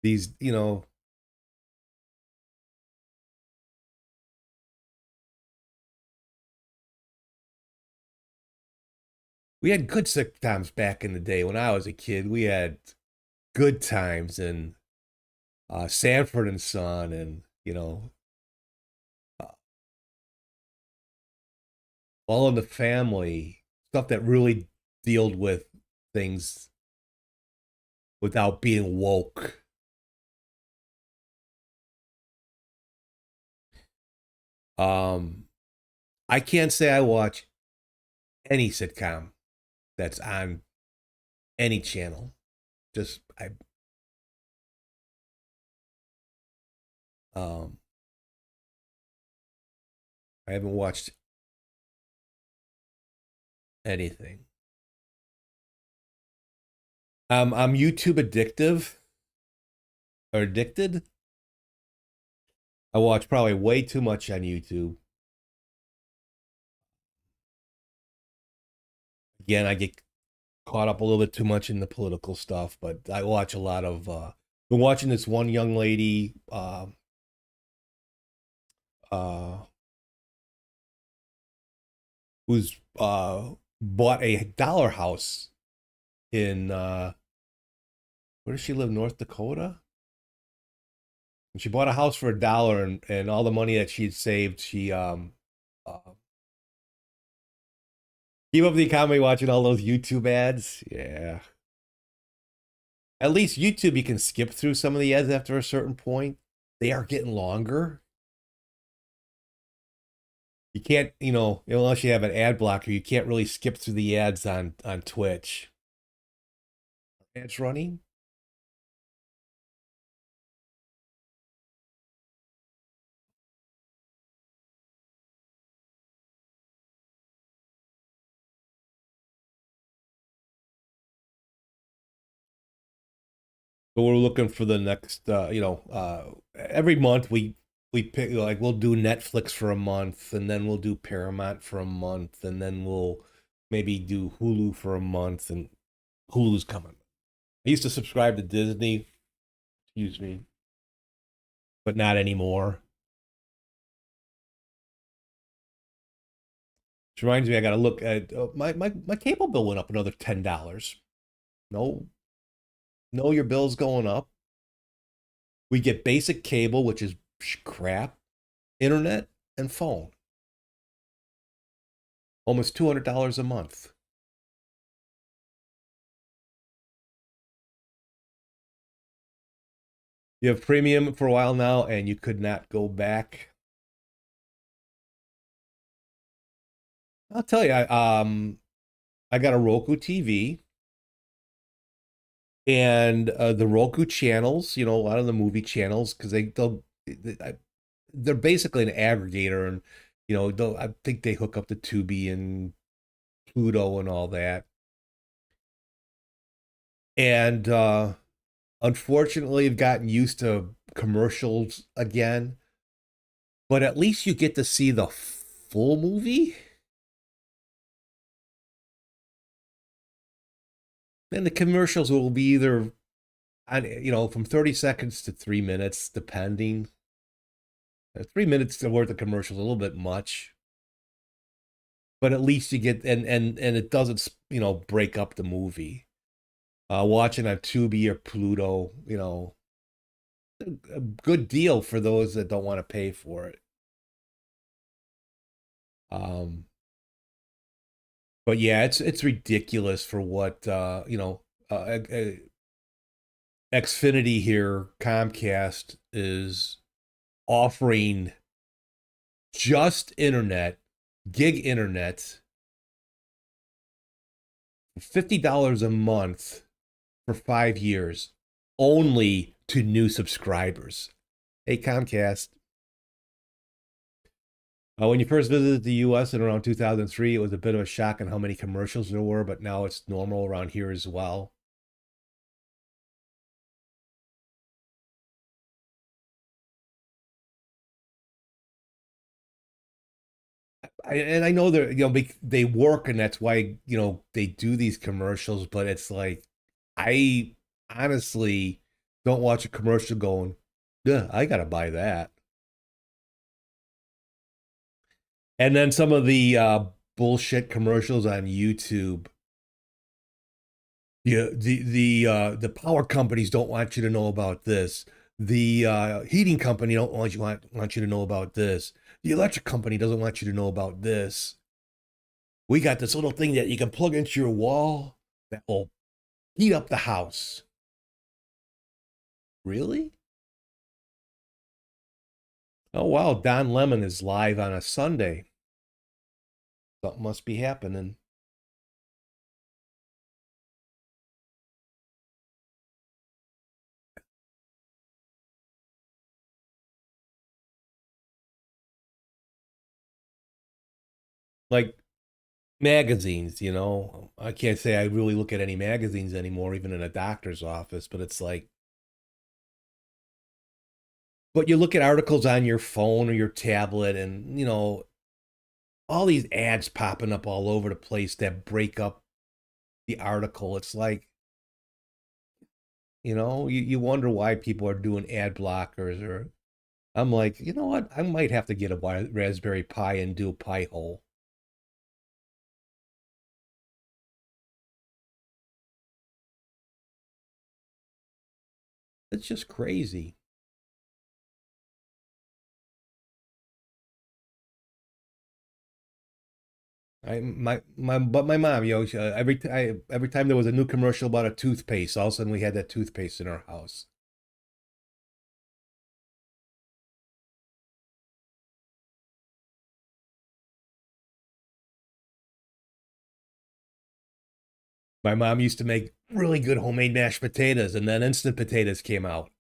B: these, you know, we had good sitcoms back in the day when I was a kid. We had Good Times and Sanford and Son, and uh, All in the Family, stuff that really dealt with things without being woke. Um, I can't say I watch any sitcom that's on any channel. Just um I haven't watched anything. I'm YouTube addictive or addicted. I watch probably way too much on YouTube. Again, I get caught up a little bit too much in the political stuff, but I watch a lot of been watching this one young lady uh who's bought a dollar house in where does she live? North Dakota? And she bought a house for $1, and all the money that she'd saved, she uh keep up the economy watching all those YouTube ads. Yeah. At least YouTube, you can skip through some of the ads after a certain point. They are getting longer. You can't, unless you have an ad blocker, you can't really skip through the ads on Twitch. Ads running. So we're looking for the next, every month we pick, like, we'll do Netflix for a month, and then we'll do Paramount for a month, and then we'll maybe do Hulu for a month, and Hulu's coming. I used to subscribe to Disney, excuse me, but not anymore. Which reminds me, I got to look at my cable bill went up another $10. No, no, your bill's going up. We get basic cable, which is crap, internet, and phone. Almost $200 a month. You have premium for a while now, and you could not go back. I'll tell you, I got a Roku TV, and the Roku channels, a lot of the movie channels, because they're basically an aggregator, and I think they hook up to Tubi and Pluto and all that. And unfortunately, I've gotten used to commercials again, but at least you get to see the full movie. And the commercials will be either from 30 seconds to 3 minutes, depending. 3 minutes worth of commercials, a little bit much, but at least you get, and it doesn't break up the movie. Watching on Tubi or Pluto, a good deal for those that don't want to pay for it. But yeah, it's ridiculous for what Xfinity here, Comcast is offering just internet, gig internet, $50 a month for 5 years, only to new subscribers. Hey, Comcast. When you first visited the U.S. in around 2003, it was a bit of a shock on how many commercials there were, but now it's normal around here as well. And I know they work, and that's why they do these commercials. But it's like, I honestly Don't watch a commercial going, yeah, I gotta buy that. And then some of the bullshit commercials on YouTube. Yeah, the power companies don't want you to know about this. The heating company don't want you to know about this. The electric company doesn't want you to know about this. We got this little thing that you can plug into your wall that will heat up the house. Really? Oh wow, Don Lemon is live on a Sunday. Something must be happening. Like magazines, you know. I can't say I really look at any magazines anymore, even in a doctor's office, but it's like, but you look at articles on your phone or your tablet, and you know, all these ads popping up all over the place that break up the article. It's like, you know, you wonder why people are doing ad blockers. Or I'm like, you know what? I might have to get a Raspberry Pi and do a Pi hole. It's just crazy. But my mom, you know, every time there was a new commercial about a toothpaste, all of a sudden we had that toothpaste in our house. My mom used to make really good homemade mashed potatoes, and then instant potatoes came out.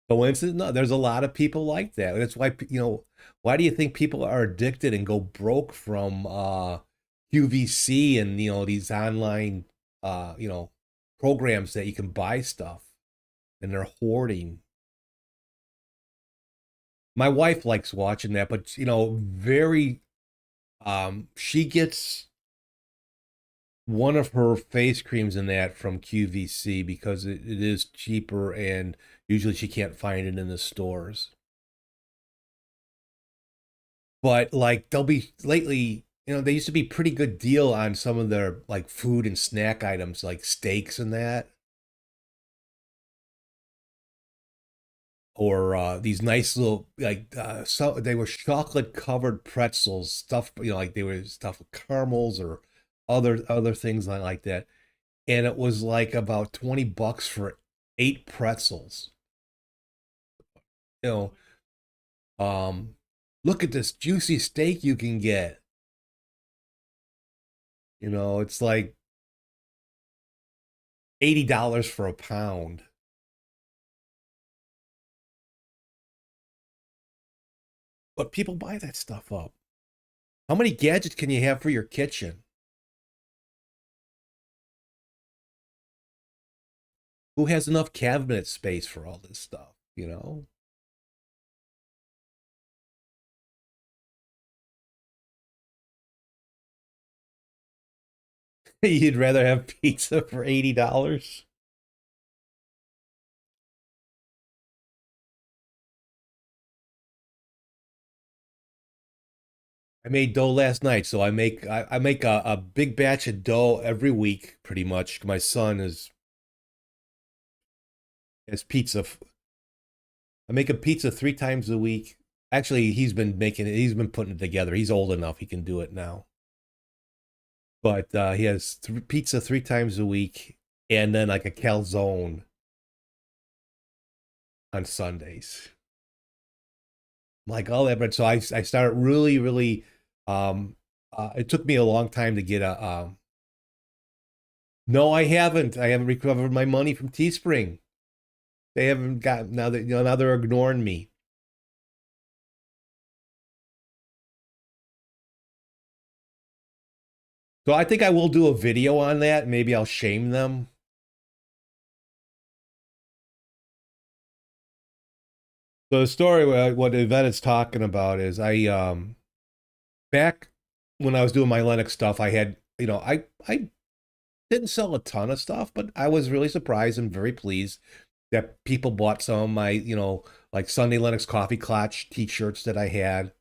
B: Coincidence? No, there's a lot of people like that. That's why, you know, why do you think people are addicted and go broke from QVC and, you know, these online you know, programs that you can buy stuff, and they're hoarding. My wife likes watching that, but you know, very she gets one of her face creams in that from QVC because it is cheaper, and usually she can't find it in the stores. But like they'll be lately, you know, they used to be pretty good deal on some of their like food and snack items like steaks and that, or these nice little like so they were chocolate covered pretzels stuff, you know, like they were stuff with caramels or other things like that, and it was like about $20 for 8 pretzels, you know. Look at this juicy steak you can get, you know. It's like $80 for a pound. But people buy that stuff up. How many gadgets can you have for your kitchen? Who has enough cabinet space for all this stuff, you know? You'd rather have pizza for $80? I made dough last night, so I make a big batch of dough every week, pretty much. My son is has pizza. I make a pizza 3 times a week. Actually, he's been making it. He's been putting it together. He's old enough; he can do it now. But he has pizza 3 times a week, and then like a calzone on Sundays. Like all that bread. So I started really. It took me a long time to get a. No, I haven't. I haven't recovered my money from Teespring. They haven't got now that, you know, now they're ignoring me. So I think I will do a video on that. Maybe I'll shame them. So the story, what Yvette is talking about is back when I was doing my Linux stuff, I had, you know, I Didn't sell a ton of stuff, but I was really surprised and very pleased that people bought some of my, like Sunday Lennox Coffee Klatch t-shirts that I had,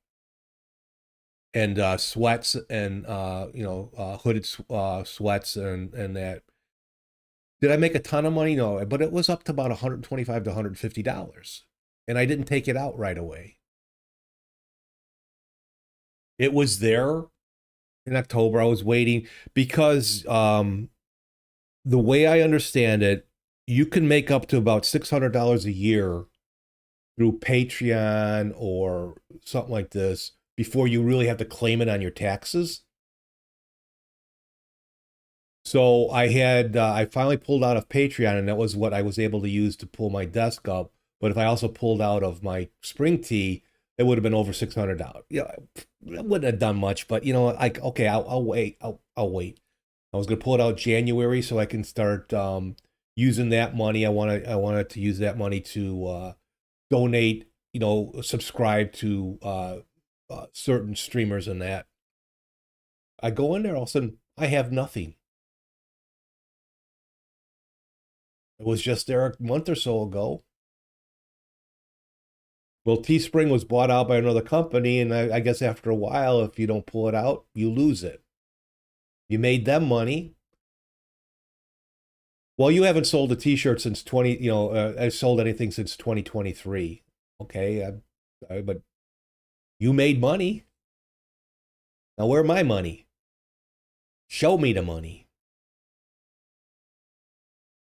B: and sweats, and hooded sweats, and that. Did I make a ton of money? No, but it was up to about 125 to $150, and I didn't take it out right away. It was there in October. I was waiting because the way I understand it, you can make up to about $600 a year through Patreon or something like this before you really have to claim it on your taxes. So I finally pulled out of Patreon, and that was what I was able to use to pull my desk up. But if I also pulled out of my Spring Tea, it would have been over $600. Yeah, I wouldn't have done much, but like, okay, I'll wait. I'll wait. I was gonna pull it out January so I can start using that money. I wanted to use that money to donate, subscribe to certain streamers and that. I go in there, all of a sudden, I have nothing. It was just there a month or so ago. Well, Teespring was bought out by another company, and I guess after a while, if you don't pull it out, you lose it. You made them money. Well, you haven't sold a T-shirt since 20. I sold anything since 2023. Okay, but you made money. Now, where my money? Show me the money.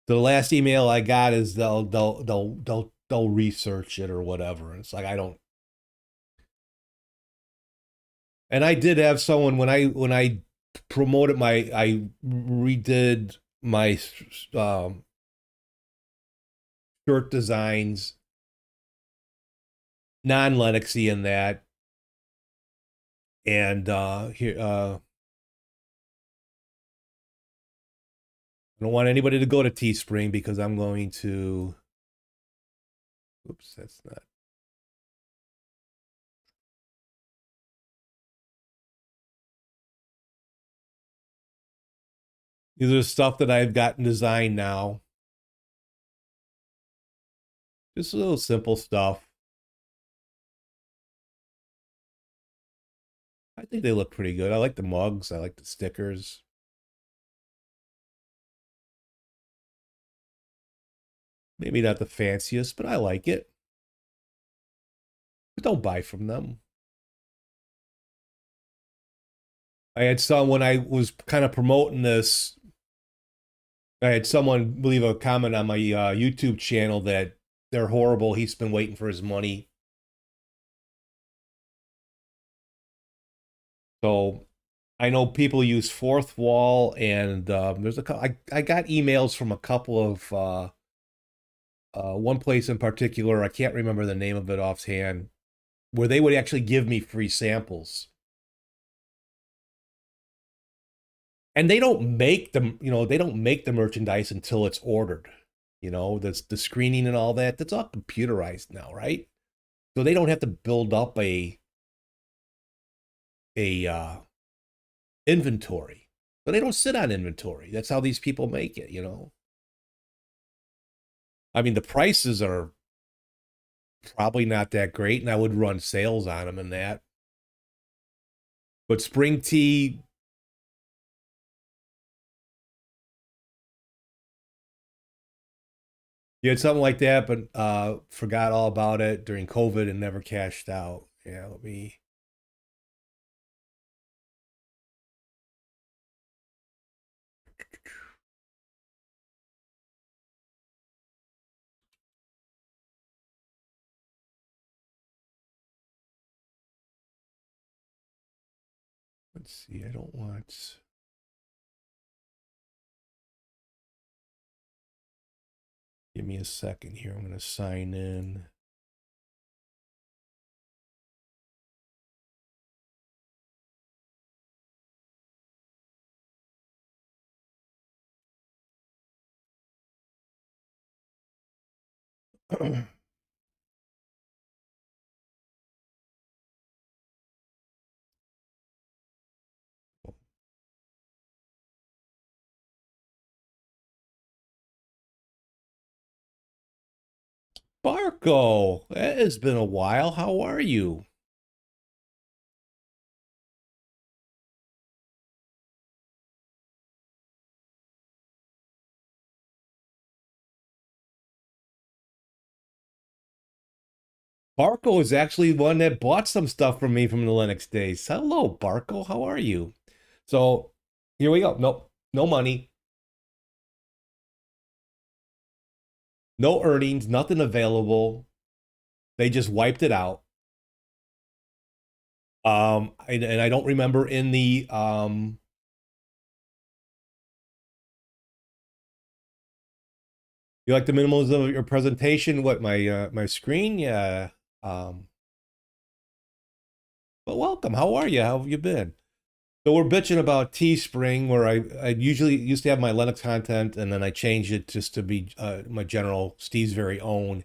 B: So the last email I got is they'll research it or whatever. And it's like, I don't. And I did have someone when I promoted I redid my shirt designs, non-Linuxy in that, and here I don't want anybody to go to Teespring because I'm going to. Oops, that's not. These are stuff that I've gotten designed now. Just a little simple stuff. I think they look pretty good. I like the mugs. I like the stickers. Maybe not the fanciest, but I like it. But don't buy from them. I had some when I was kind of promoting this. I had someone leave a comment on my YouTube channel that they're horrible. He's been waiting for his money. So I know people use Fourth Wall, and there's I got emails from a couple of one place in particular. I can't remember the name of it offhand, where they would actually give me free samples. And they don't make them, they don't make the merchandise until it's ordered. That's the screening and all that. That's all computerized now, right? So they don't have to build up a inventory. But they don't sit on inventory. That's how these people make it. I mean, the prices are probably not that great, and I would run sales on them and that. But Spring Tea, you had something like that, but forgot all about it during COVID and never cashed out. Yeah, let's see. I don't want. Give me a second here. I'm going to sign in. Barco, it has been a while. How are you? Barco is actually one that bought some stuff from me from the Linux days. Hello, Barco. How are you? So here we go. Nope, no money, no earnings, nothing available. They just wiped it out. And I don't remember in the you like the minimalism of your presentation? What my screen? Yeah. Um, but welcome. How are you? How have you been? So we're bitching about Teespring, where I usually used to have my Linux content, and then I changed it just to be my general Steve's Very Own,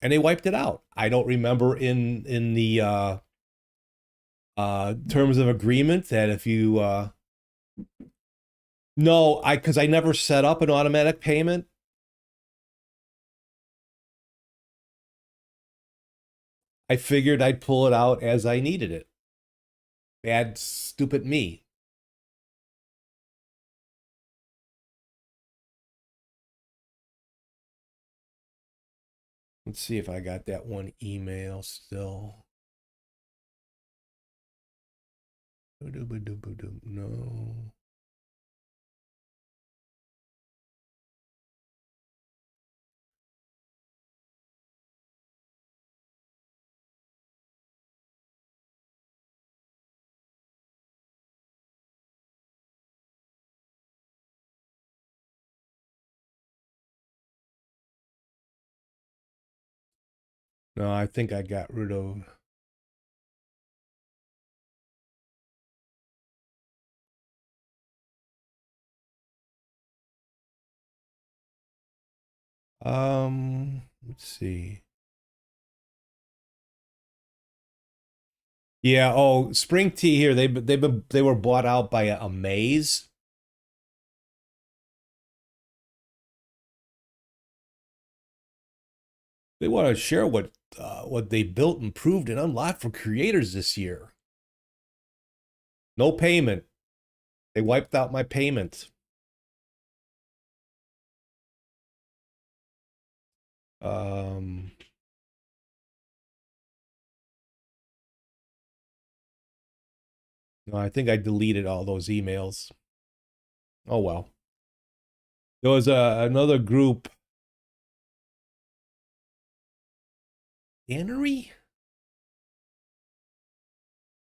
B: and they wiped it out. I don't remember in the terms of agreement that if you no, I because I never set up an automatic payment. I figured I'd pull it out as I needed it. Bad, stupid me. Let's see if I got that one email still. No. No, I think I got rid of. Let's see. Yeah. Oh, Spring Tea here. They were bought out by a Maze. They want to share what they built, improved, and unlocked for creators this year. No payment. They wiped out my payment. Um. No, I think I deleted all those emails. Oh well. There was another group. Annery?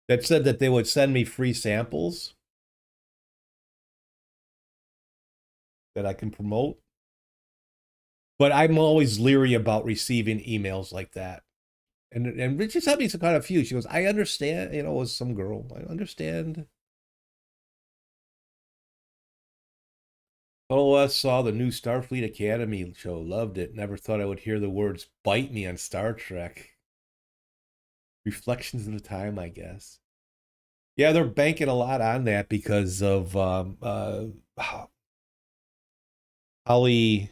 B: That said that they would send me free samples that I can promote. But I'm always leery about receiving emails like that. And Richard sent me some kind of few. She goes, I understand, it was some girl. I understand. OS saw the new Starfleet Academy show, loved it. Never thought I would hear the words bite me on Star Trek. Reflections of the time, I guess. Yeah, they're banking a lot on that because of Holly,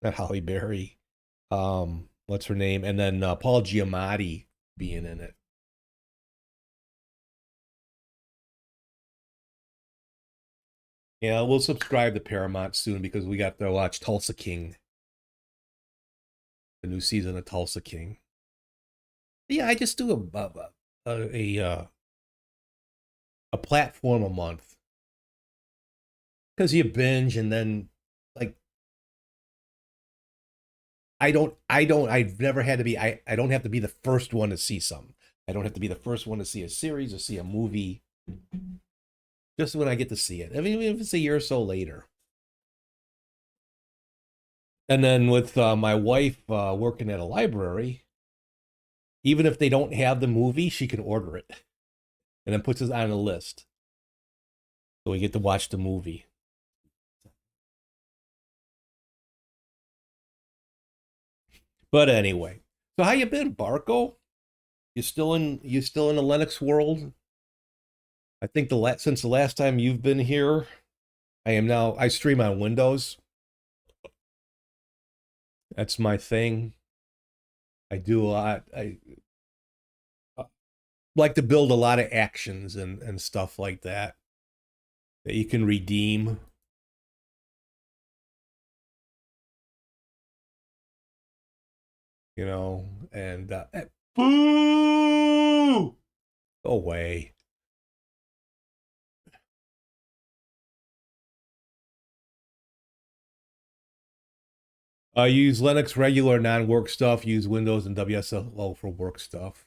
B: not Holly Berry. What's her name? And then Paul Giamatti being in it. Yeah, we'll subscribe to Paramount soon because we got to watch Tulsa King, the new season of Tulsa King. Yeah, I just do a platform a month because you binge and then like I've never had to be I don't have to be the first one to see something. I don't have to be the first one to see a series or see a movie. Just when I get to see it. I mean, even if it's a year or so later. And then with my wife working at a library, even if they don't have the movie, she can order it and then puts it on a list. So we get to watch the movie. But anyway, so how you been, Barco? You still in the Linux world? I think since the last time you've been here, I stream on Windows. That's my thing. I do a lot. I like to build a lot of actions and stuff like that that you can redeem. You know, and boo! Go away. Use Linux regular non-work stuff. Use Windows and WSLO for work stuff.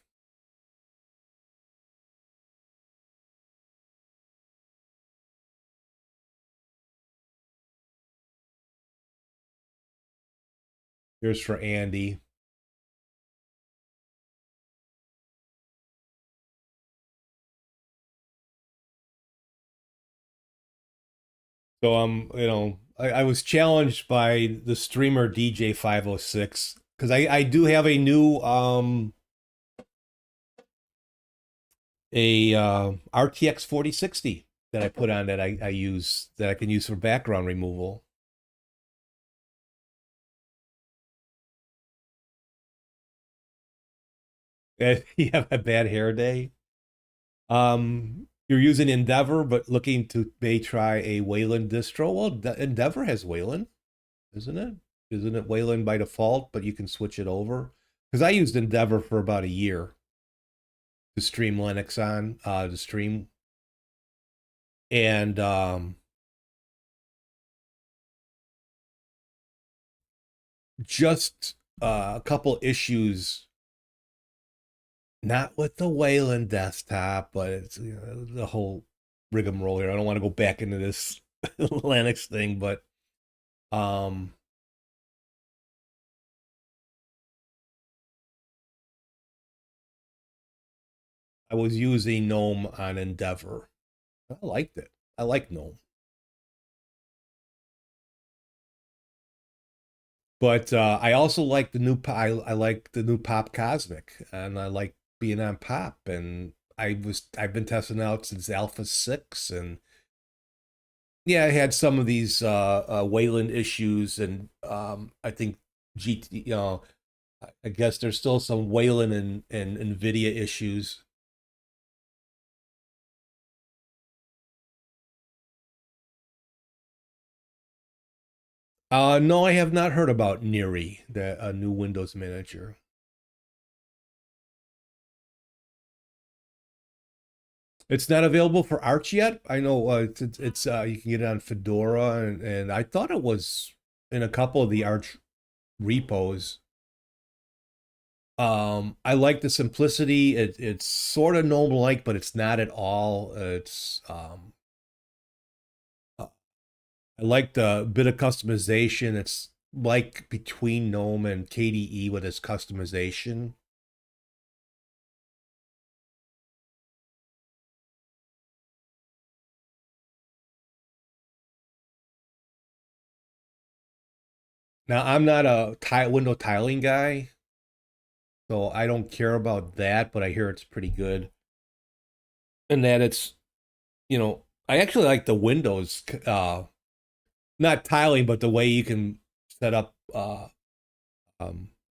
B: Here's for Andy. So I was challenged by the streamer DJ506 because I do have a new RTX 4060 that I put on that I use that I can use for background removal. You have a bad hair day. You're using Endeavor, but looking to may try a Wayland distro. Well, Endeavor has Wayland, isn't it? Isn't it Wayland by default? But you can switch it over. Because I used Endeavor for about a year to stream Linux on to stream, and just a couple issues. Not with the Wayland desktop, but it's the whole rigmarole here. I don't want to go back into this Linux thing, but um, I was using GNOME on Endeavor. I liked it. I like GNOME, but I also like the new. I like the new Pop Cosmic, and I like being on Pop. And I've been testing out since Alpha 6, and yeah, I had some of these Wayland issues, and I think GT. I guess there's still some Wayland and NVIDIA issues. No, I have not heard about Neri, the new Windows manager. It's not available for Arch yet. I know it's you can get it on Fedora, and I thought it was in a couple of the Arch repos. I like the simplicity. It's sort of GNOME-like, but it's not at all. It's I like the bit of customization. It's like between GNOME and KDE with its customization. Now, I'm not a window tiling guy, so I don't care about that, but I hear it's pretty good. And that it's, I actually like the windows, not tiling, but the way you can set up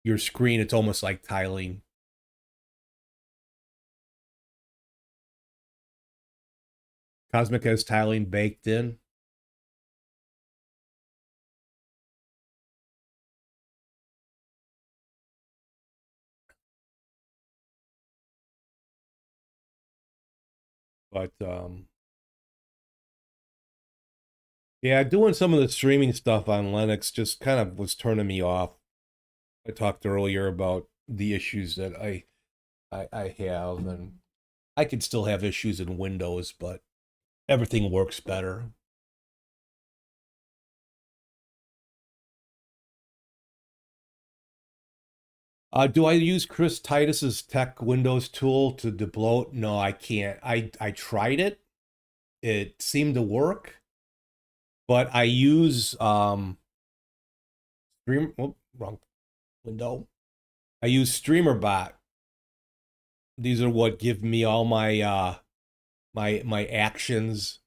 B: your screen. It's almost like tiling. Cosmic has tiling baked in, but yeah, doing some of the streaming stuff on Linux just kind of was turning me off. I talked earlier about the issues that I have, and I could still have issues in Windows, but everything works better. Do I use Chris Titus's Tech Windows tool to debloat? No, I can't. I tried it. It seemed to work, but I use Stream. Oh, wrong window. I use StreamerBot. These are what give me all my my actions,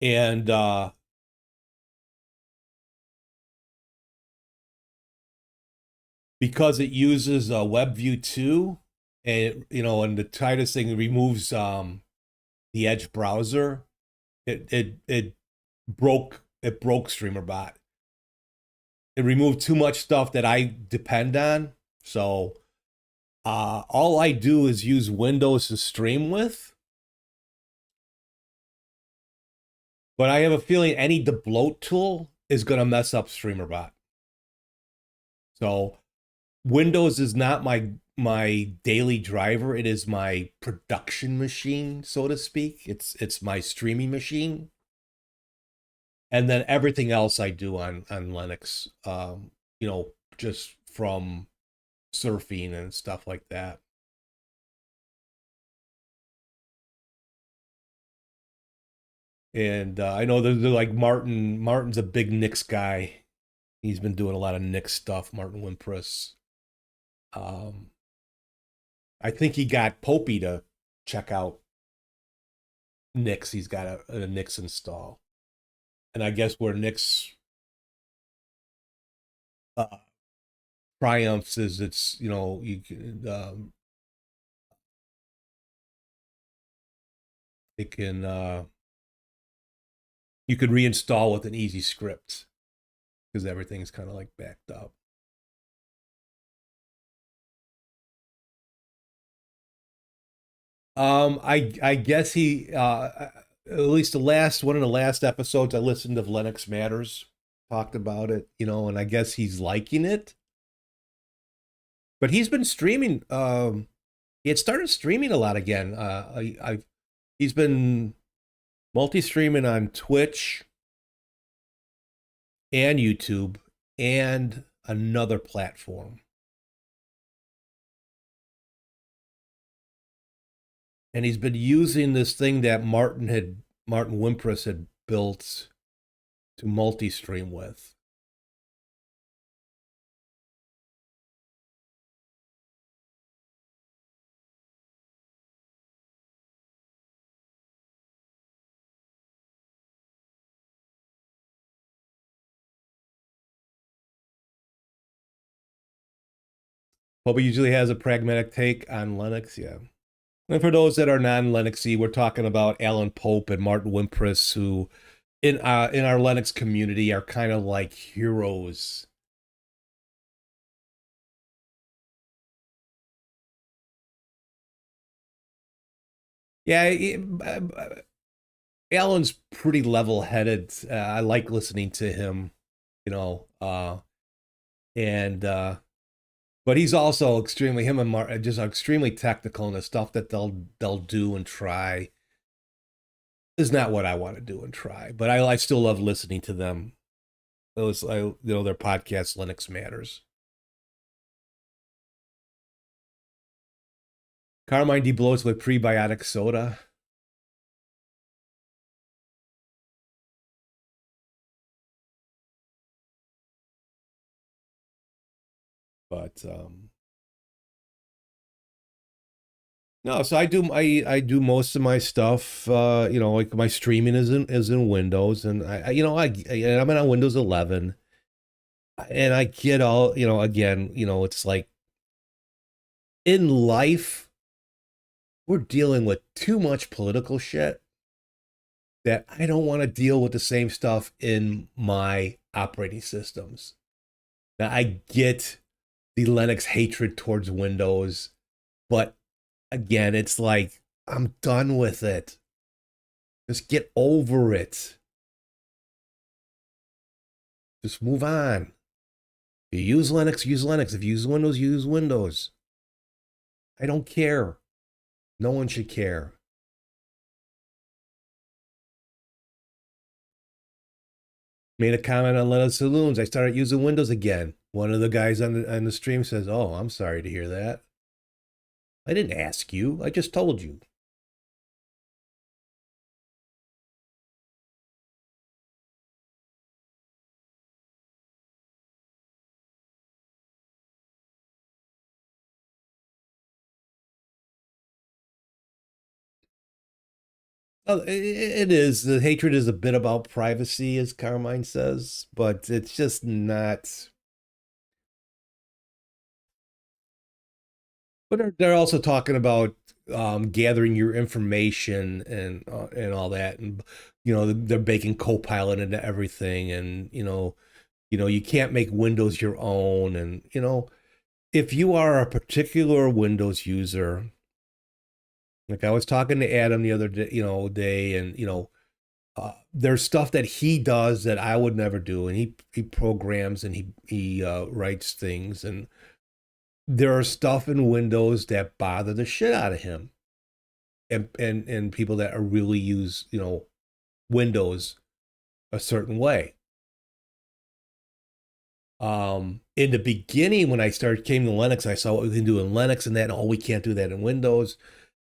B: and because it uses WebView 2, and and the tightest thing removes the Edge browser. It broke StreamerBot. It removed too much stuff that I depend on. So all I do is use Windows to stream with. But I have a feeling any debloat tool is going to mess up StreamerBot. So Windows is not my daily driver. It is my production machine, so to speak. It's my streaming machine. And then everything else I do on Linux, just from surfing and stuff like that. And I know they're like Martin's a big Nix guy. He's been doing a lot of Nix stuff, Martin Wimpress. I think he got Popey to check out Nix. He's got a Nix install. And I guess where Nix triumphs is it's, you can, it can, you could reinstall with an easy script because everything's kind of like backed up. I guess he at least one of the last episodes I listened of Linux Matters talked about it, and I guess he's liking it. But he's been streaming. He had started streaming a lot again. He's been multi-streaming on Twitch and YouTube and another platform. And he's been using this thing that Martin Wimpress had built to multi-stream with. But usually has a pragmatic take on Linux, yeah. And for those that are non-Linuxy, we're talking about Alan Pope and Martin Wimpress, who in our Linux community are kind of like heroes. Yeah, Alan's pretty level-headed. I like listening to him, and but he's also him and Mark just extremely technical, and the stuff that they'll do and try is not what I want to do and try. But I still love listening to them. Their podcast Linux Matters. Carmine debloats with prebiotic soda. But no, so I do most of my stuff. Like my streaming is in Windows, and I'm on Windows 11, and I get all again. It's like in life we're dealing with too much political shit that I don't want to deal with the same stuff in my operating systems. Now I get the Linux hatred towards Windows, but again, it's like I'm done with it. Just get over it. Just move on. If you use Linux, use Linux. If you use Windows, use Windows. I don't care. No one should care. Made a comment on Linux Saloons. I started using Windows again. One of the guys on the stream says, "Oh, I'm sorry to hear that." I didn't ask you. I just told you. Oh, it is. The hatred is a bit about privacy, as Carmine says, but it's just not. But they're also talking about gathering your information and all that, and they're baking Copilot into everything, and you can't make Windows your own, and if you are a particular Windows user, like I was talking to Adam the other day, and there's stuff that he does that I would never do, and he programs and he writes things, and there are stuff in Windows that bother the shit out of him, and people that are really use Windows a certain way. In the beginning, when I came to Linux, I saw what we can do in Linux and that, and, oh, we can't do that in Windows.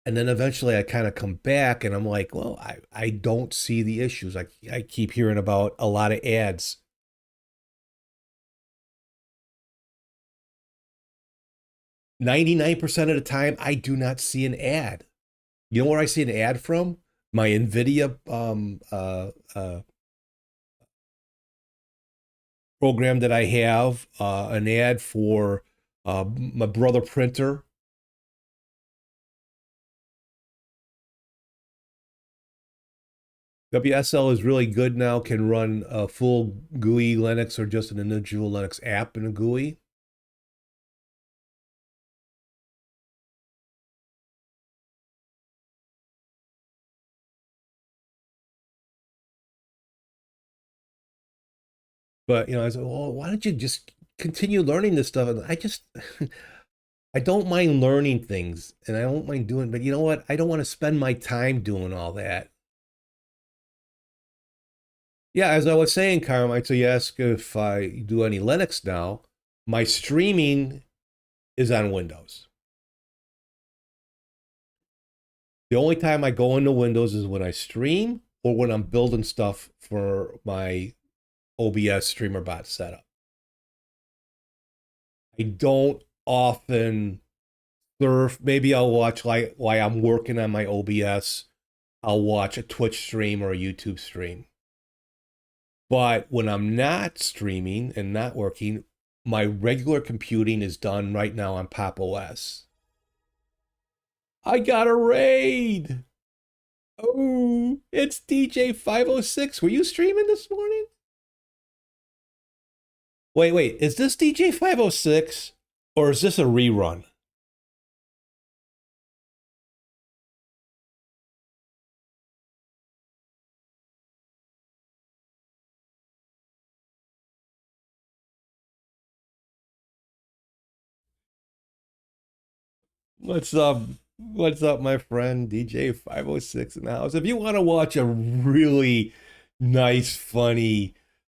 B: And then eventually I kind of come back and I'm like, well, I don't see the issues. I keep hearing about a lot of ads. 99% of the time, I do not see an ad. You know where I see an ad from? My NVIDIA program that I have, an ad for my brother printer. WSL is really good now, can run a full GUI Linux or just an individual Linux app in a GUI. But I said, well, why don't you just continue learning this stuff? And I don't mind learning things, and I don't mind doing, but you know what? I don't want to spend my time doing all that. Yeah, as I was saying, Carmine, so you ask if I do any Linux now. My streaming is on Windows. The only time I go into Windows is when I stream or when I'm building stuff for my OBS streamer bot setup. I don't often surf. Maybe I'll watch, like while I'm working on my OBS, I'll watch a Twitch stream or a YouTube stream. But when I'm not streaming and not working, my regular computing is done right now on Pop OS. I got a raid. Oh, it's DJ506. Were you streaming this morning? Wait. Is this DJ506 or is this a rerun? What's up? What's up, my friend? DJ506 in the house. If you want to watch a really nice, funny,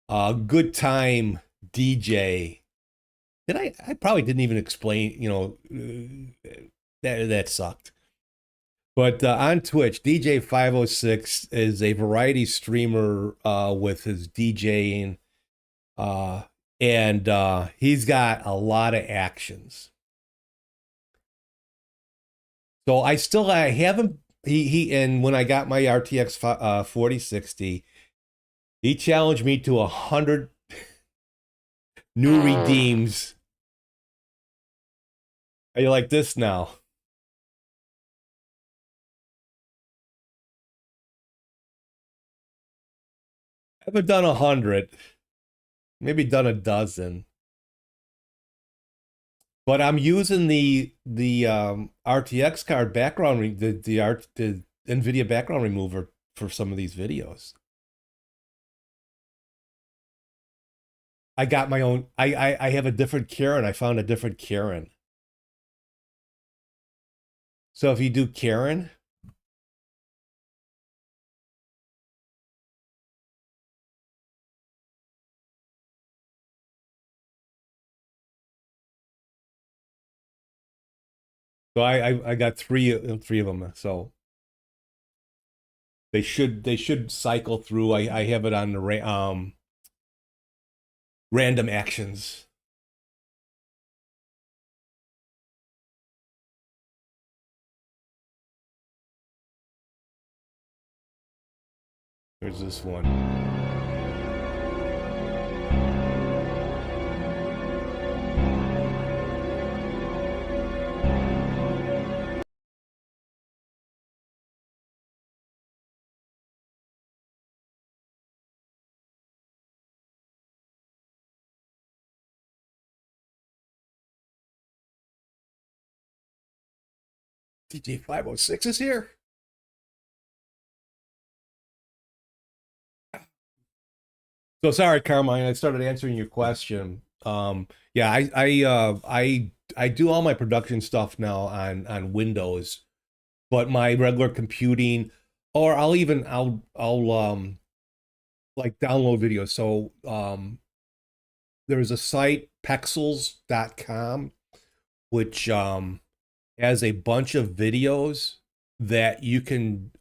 B: good time DJ, I probably didn't even explain, that sucked. But on Twitch, DJ506 is a variety streamer with his DJing, and he's got a lot of actions. So I haven't, and when I got my RTX 4060, he challenged me to 100 new redeems. Are you like this now? I haven't done 100, maybe done a dozen. But I'm using the RTX card background, the NVIDIA background remover for some of these videos. I got my own. I have a different Karen. I found a different Karen. So if you do Karen, so I got three of them. So they should cycle through. I have it on the random actions. There's this one. DJ 506 is here. So sorry, Carmine. I started answering your question. Yeah, I do all my production stuff now on Windows, but my regular computing, or I'll like download videos. So there's a site pexels.com which has a bunch of videos that you can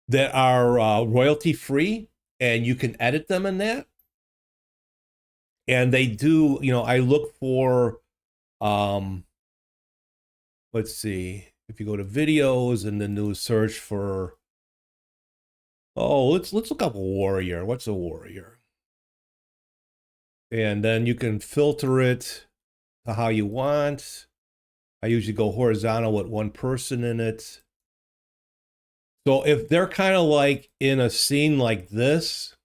B: that are royalty free, and you can edit them in that. And they do, I look for let's see, if you go to videos and then do a search for, let's look up warrior. What's a warrior? And then you can filter it to how you want. I usually go horizontal with one person in it. So if they're kind of like in a scene like this,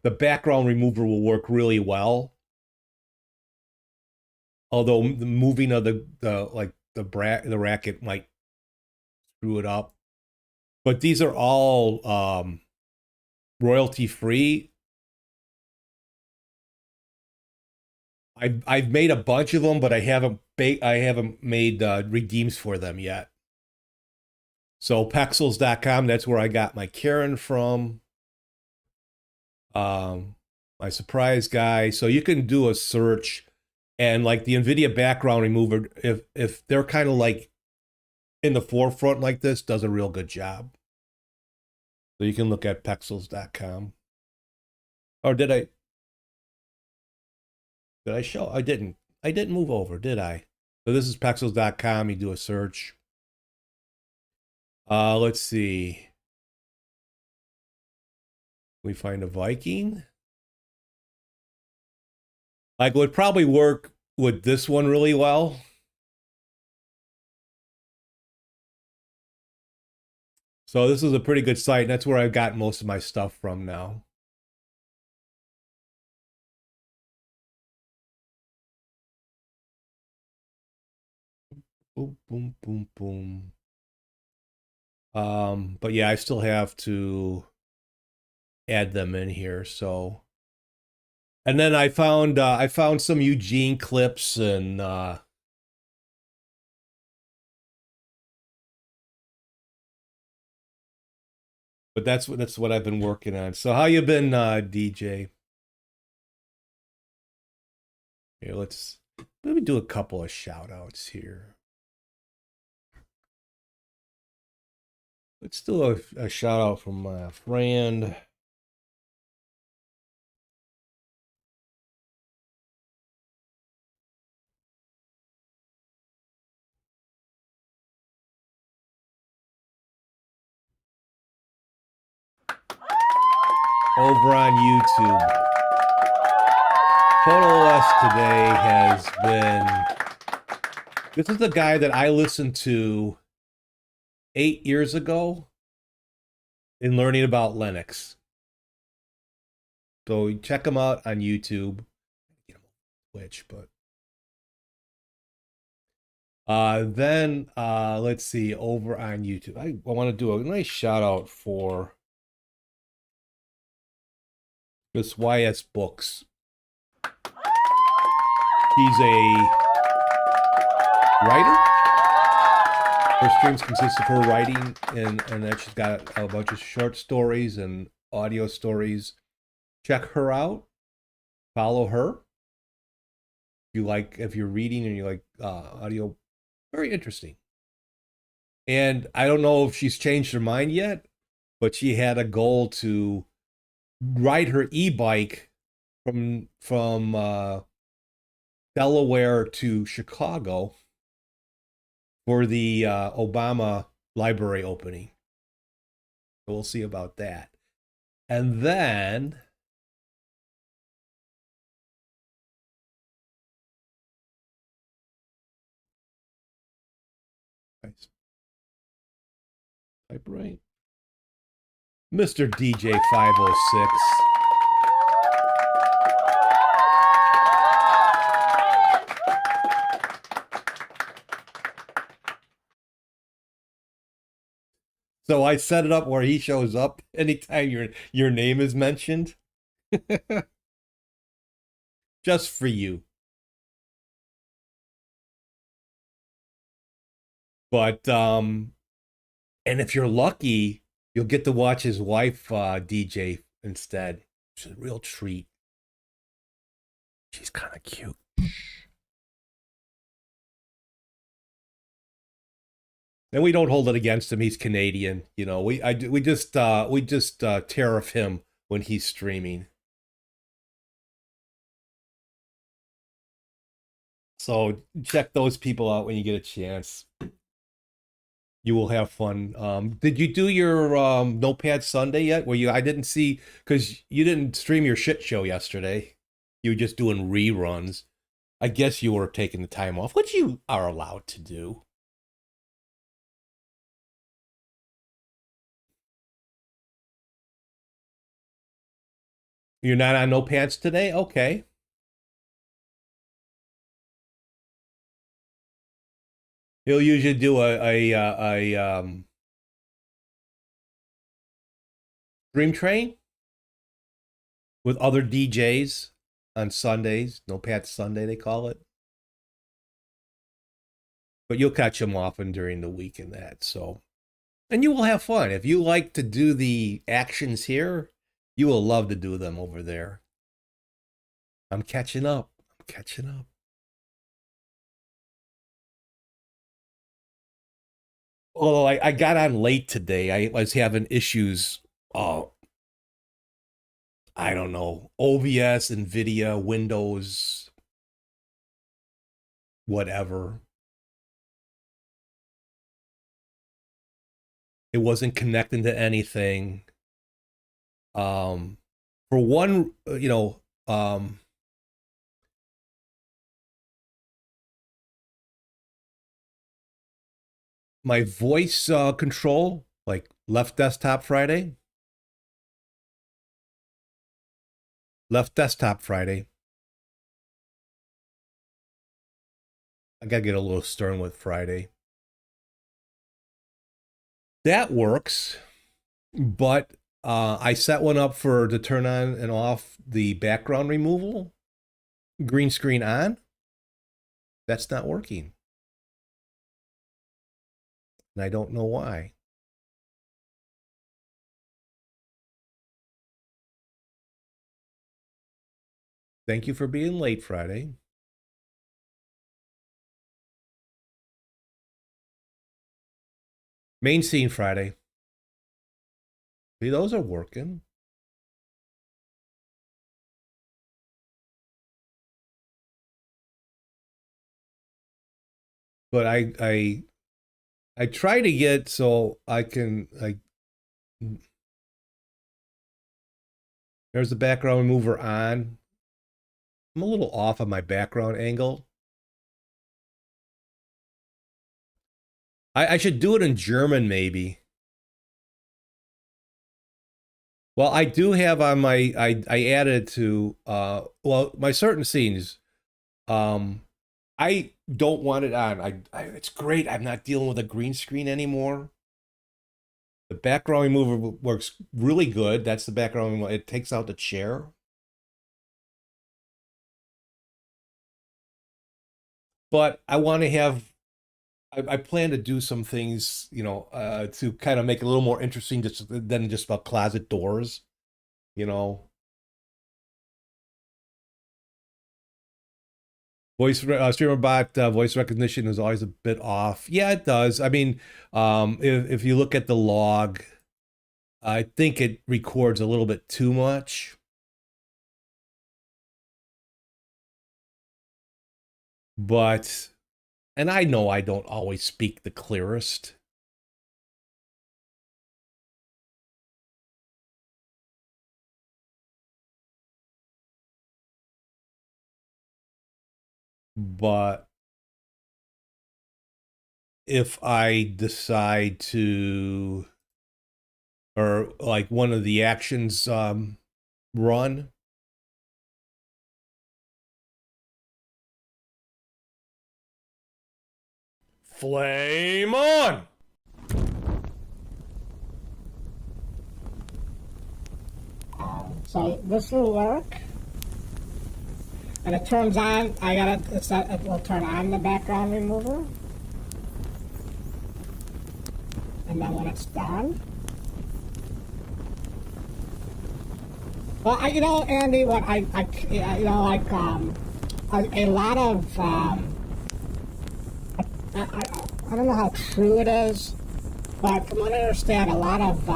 B: the background remover will work really well. Although the moving of the racket might screw it up. But these are all royalty free. I've made a bunch of them, but I haven't made redeems for them yet. So pexels.com, that's where I got my Karen from. My surprise guy. So you can do a search, and like the NVIDIA background remover, if they're kind of like in the forefront like this, does a real good job. So you can look at pexels.com. Or did I show? I didn't move over, did I? So this is pexels.com. You do a search. Let's see. We find a Viking. Like, would probably work with this one really well. So this is a pretty good site, and that's where I've got most of my stuff from now. Boom, boom, boom, boom. But yeah, I still have to add them in here. So, and then I found some Eugene clips, and but that's what I've been working on. So how you been, DJ? Here, let's maybe do a couple of shout outs here. Let's do a shout out from my friend. Over on YouTube. Total OS today has been. This is the guy that I listened to 8 years ago in learning about Linux. So check him out on YouTube. Twitch, but then let's see, over on YouTube. I want to do a nice shout out for this YS Books. He's a writer. Her streams consist of her writing, and then she's got a bunch of short stories and audio stories. Check her out. Follow her. If you're reading and you like audio, very interesting. And I don't know if she's changed her mind yet, but she had a goal to ride her e-bike from Delaware to Chicago for the Obama library opening. So we'll see about that. And then nice. Type right. Mr. DJ 506. So I set it up where he shows up anytime your name is mentioned. Just for you. But and if you're lucky, you'll get to watch his wife DJ instead. It's a real treat. She's kind of cute. And we don't hold it against him. He's Canadian, you know. We just tariff him when he's streaming. So check those people out when you get a chance. You will have fun. Did you do your Notepad Sunday yet? Where you? I didn't see because you didn't stream your shit show yesterday. You were just doing reruns. I guess you were taking the time off, which you are allowed to do. You're not on No Pants today? Okay. He'll usually do a Dream Train with other DJs on Sundays. No Pants Sunday, they call it. But you'll catch him often during the week in that. So, and you will have fun. If you like to do the actions here, you will love to do them over there. I'm catching up. I'm catching up. Although I got on late today, I was having issues. Oh, I don't know. OBS, NVIDIA, Windows, whatever. It wasn't connecting to anything. For one, my voice control, like left desktop Friday. Left desktop Friday. I gotta get a little stern with Friday. That works, but I set one up to turn on and off the background removal. Green screen on. That's not working. And I don't know why. Thank you for being late, Friday. Main scene Friday. See, those are working. But I try to get so I can like there's the background remover on. I'm a little off on my background angle. I should do it in German maybe. Well, I do have on my I added to well my certain scenes. I don't want it on. It's great. I'm not dealing with a green screen anymore. The background remover works really good. That's the background remover. It takes out the chair. But I want to have I plan to do some things, to kind of make it a little more interesting than just about closet doors, you know. Streamer bot voice recognition is always a bit off. Yeah, it does. I mean, if you look at the log, I think it records a little bit too much. But, and I know I don't always speak the clearest. But if I decide to or like one of the actions run. Flame on!
C: So this will work. And it turns on, it will turn on the background remover. And then when it's done. Well, Andy, what a lot of, I don't know how true it is, but from what I understand, a lot of,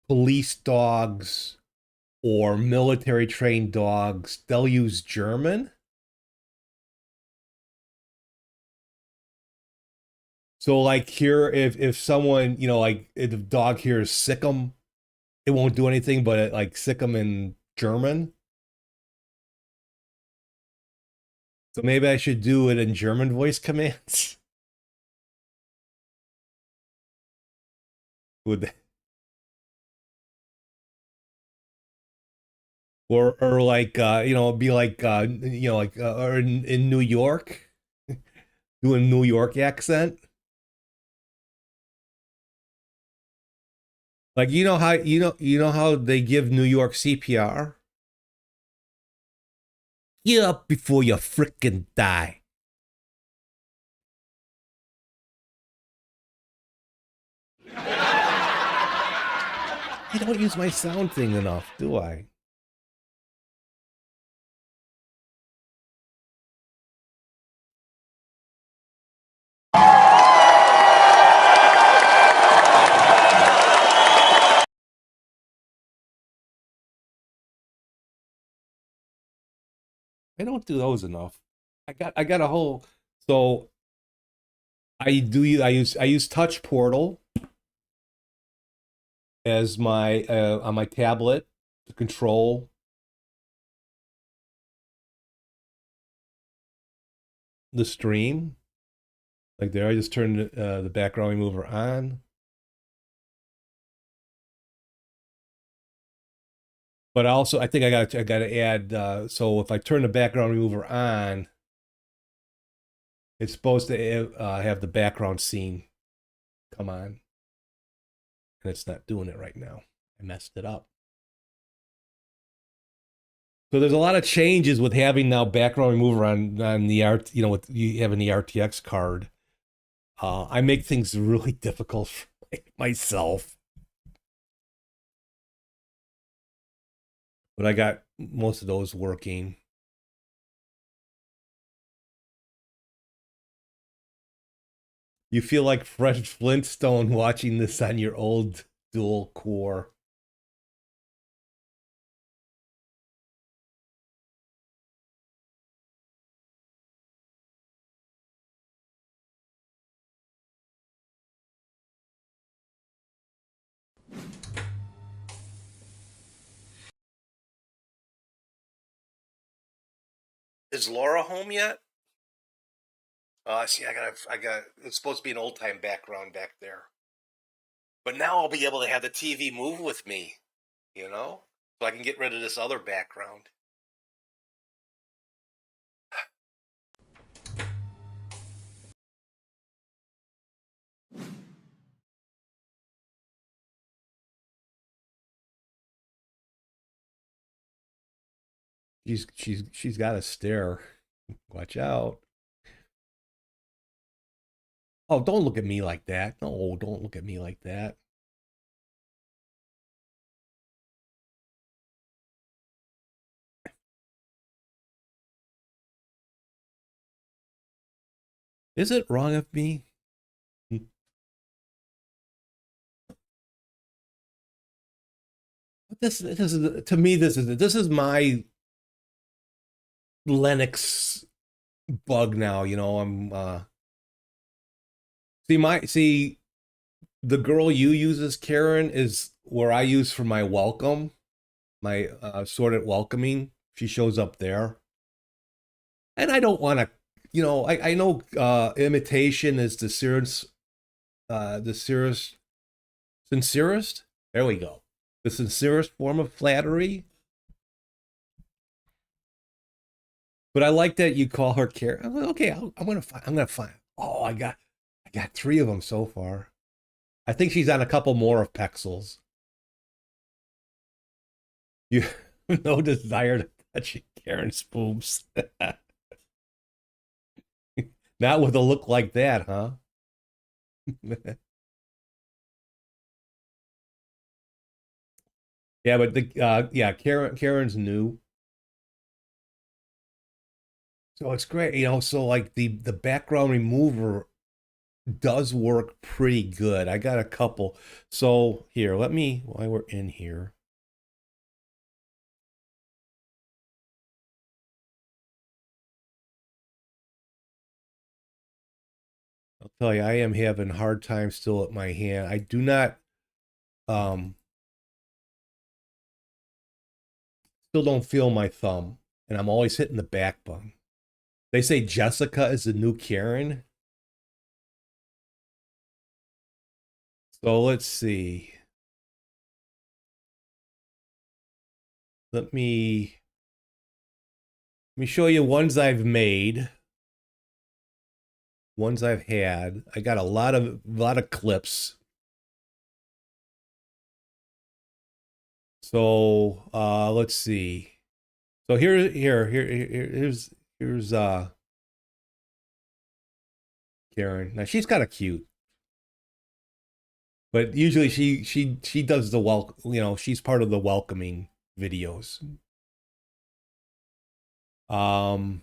B: Police dogs or military trained dogs, they'll use German. So like here, if someone, like if the dog hears sick 'em, it won't do anything, but it, like sick 'em in German. So maybe I should do it in German voice commands. Would or like be like or in New York, doing New York accent. Like how they give New York CPR? Get up before you frickin' die. I don't use my sound thing enough, do I? I don't do those enough. I got a whole so I use Touch Portal as my on my tablet to control the stream. Like there, I just turned the background remover on. But also, I think I got to add. So if I turn the background remover on, it's supposed to have the background scene come on, and it's not doing it right now. I messed it up. So there's a lot of changes with having now background remover on the art. With you having the RTX card, I make things really difficult for myself. But I got most of those working. You feel like Fred Flintstone watching this on your old dual core. Is Laura home yet? See, I got. It's supposed to be an old time background back there, but now I'll be able to have the TV move with me, so I can get rid of this other background. She's got a stare. Watch out. Oh, don't look at me like that. No, don't look at me like that. Is it wrong of me? This is to me. This is my Linux bug now. I'm see the girl you use as Karen is where I use for my welcome, my sorted welcoming. She shows up there, and I don't want to. I know imitation is the the sincerest. There we go. The sincerest form of flattery. But I like that you call her Karen. I'm like, okay, I'm gonna find. I'm gonna find. Oh, I got 3 of them so far. I think she's on a couple more of Pexels. You no desire to touch Karen's boobs. Not with a look like that, huh? Yeah, but yeah, Karen's new. So it's great, so like the background remover does work pretty good. I got a couple. So here, let me while we're in here. I'll tell you, I am having a hard time still at my hand. I do not still don't feel my thumb, and I'm always hitting the back button. They say Jessica is the new Karen. So let's see. Let me show you ones I've made, ones I've had. I got a lot of clips. So let's see. So here's Karen. Now she's kind of cute. But usually she does the she's part of the welcoming videos. Then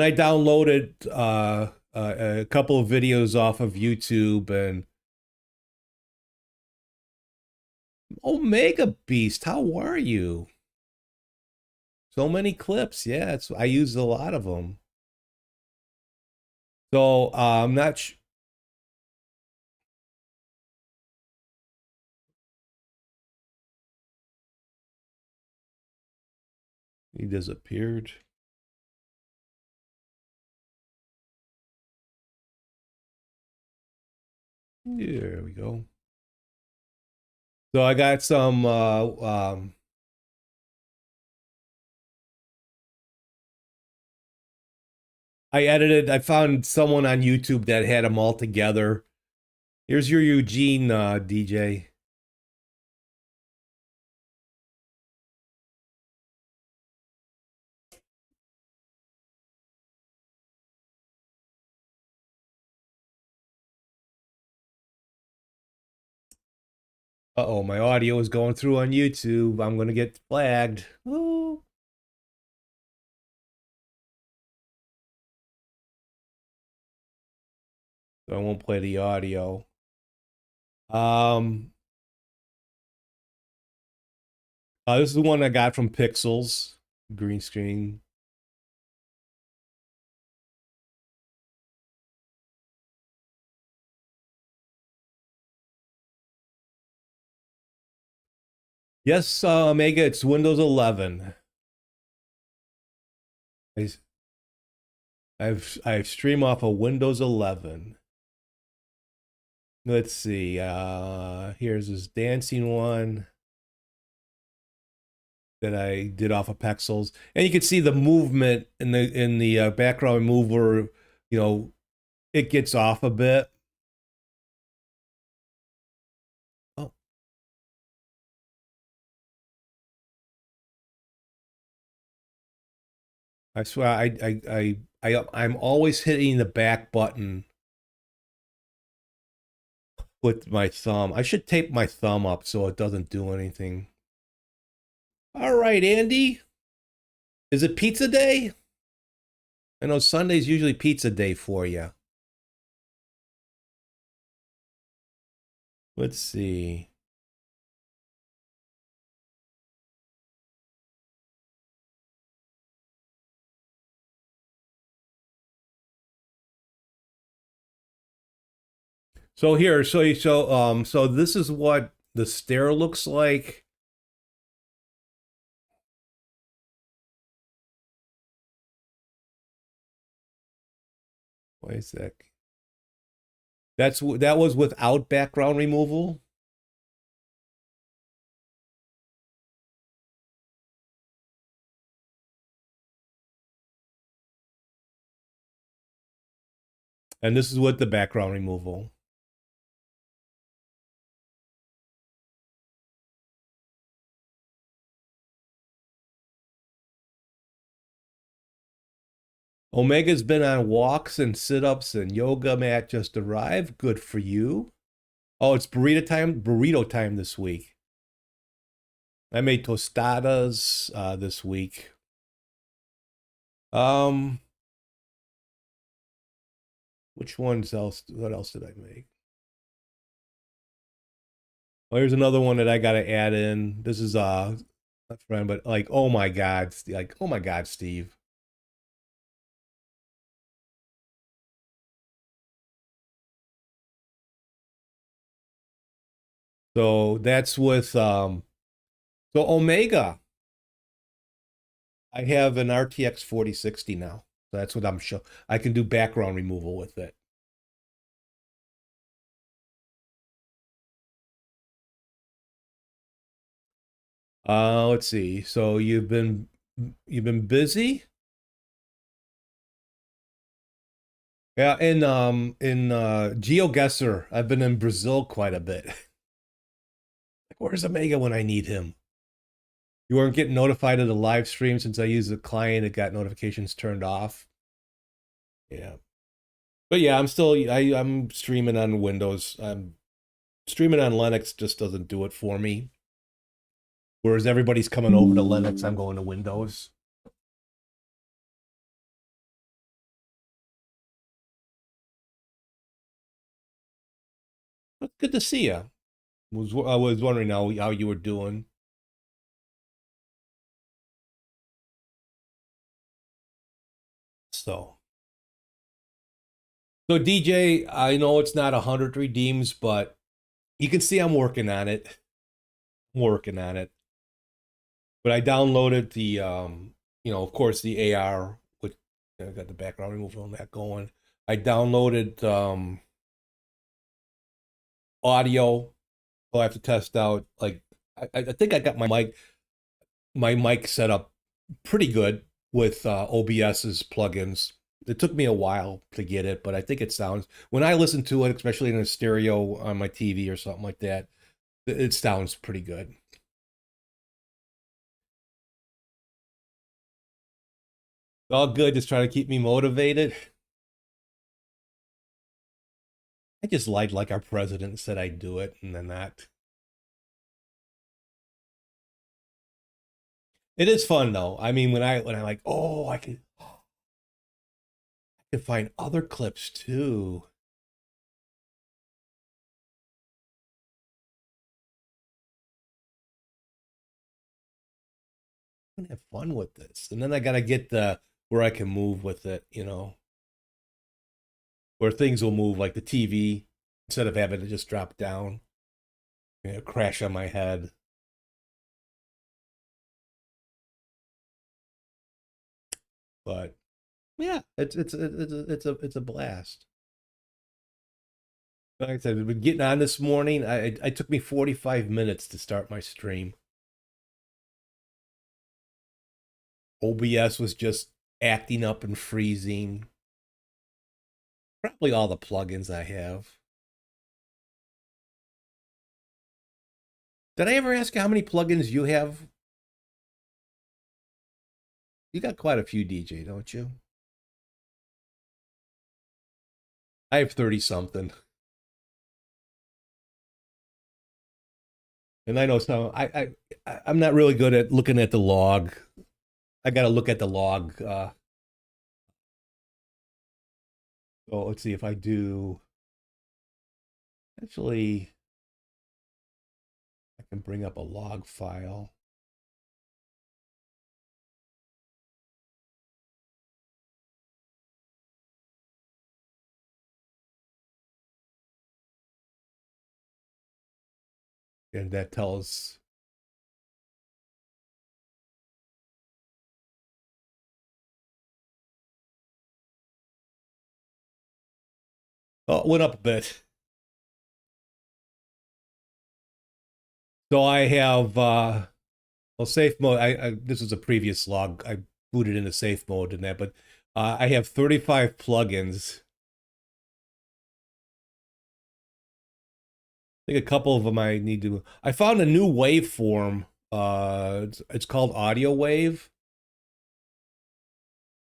B: I downloaded a couple of videos off of YouTube, and Omega Beast, how are you? So many clips. Yeah, I used a lot of them. So I'm not he disappeared. Here we go. So I got some I found someone on YouTube that had them all together. Here's your Eugene DJ. Uh-oh, my audio is going through on YouTube. I'm gonna get flagged. Ooh. So I won't play the audio. This is the one I got from Pixels. Green screen. Yes, Omega, it's Windows 11. I've streamed off of Windows 11. Let's see. Here's this dancing one that I did off of Pexels, and you can see the movement in the background mover. It gets off a bit. Oh, I swear, I'm always hitting the back button with my thumb. I should tape my thumb up so it doesn't do anything. All right, Andy. Is it pizza day? I know Sunday's usually pizza day for you. Let's see. So here, so this is what the stair looks like. Wait a sec. That was without background removal. And this is with the background removal. Omega's been on walks and sit-ups and yoga mat just arrived. Good for you. Oh, it's burrito time this week. I made tostadas this week. Which ones else? What else did I make? Oh, here's another one that I gotta add in. This is not friend, but like, oh my God, like, oh my God, Steve. So that's with so Omega. I have an RTX 4060 now. So that's what I'm showing. I can do background removal with it. Let's see. So you've been busy? Yeah, in GeoGuessr, I've been in Brazil quite a bit. Like, where's Omega when I need him? You weren't getting notified of the live stream since I used the client. It got notifications turned off. Yeah. But yeah, I'm streaming on Windows. I'm streaming on Linux just doesn't do it for me. Whereas everybody's coming over to Linux, I'm going to Windows. But good to see you. I was wondering how you were doing. So DJ, I know it's not 100 redeems, but you can see I'm working on it. I'm working on it. But I downloaded the of course the AR with I got the background removal on that going. I downloaded audio. So I have to test out like I think I got my mic set up pretty good with OBS's plugins. It took me a while to get it, but I think it sounds when I listen to it, especially in a stereo on my TV or something like that, it sounds pretty good. All good, just trying to keep me motivated. I just lied like our president said I'd do it, and then that. It is fun though. I mean, when I like, oh, I can find other clips too. I'm gonna have fun with this, and then I gotta get the where I can move with it, where things will move like the TV instead of having to just drop down, crash on my head. But yeah, it's a blast. Like I said, we've been getting on this morning. I took me 45 minutes to start my stream. OBS was just acting up and freezing. Probably all the plugins I have. Did I ever ask you how many plugins you have? You got quite a few, DJ, don't you? I have 30 something. And I know some I'm not really good at looking at the log. I got to look at the log. So let's see if I do. Actually, I can bring up a log file. And that tells. Oh, it went up a bit. So I have well, safe mode. I this is a previous log. I booted into safe mode and that, but I have 35 plugins. I think a couple of them I need to. I found a new waveform. It's called Audio Wave.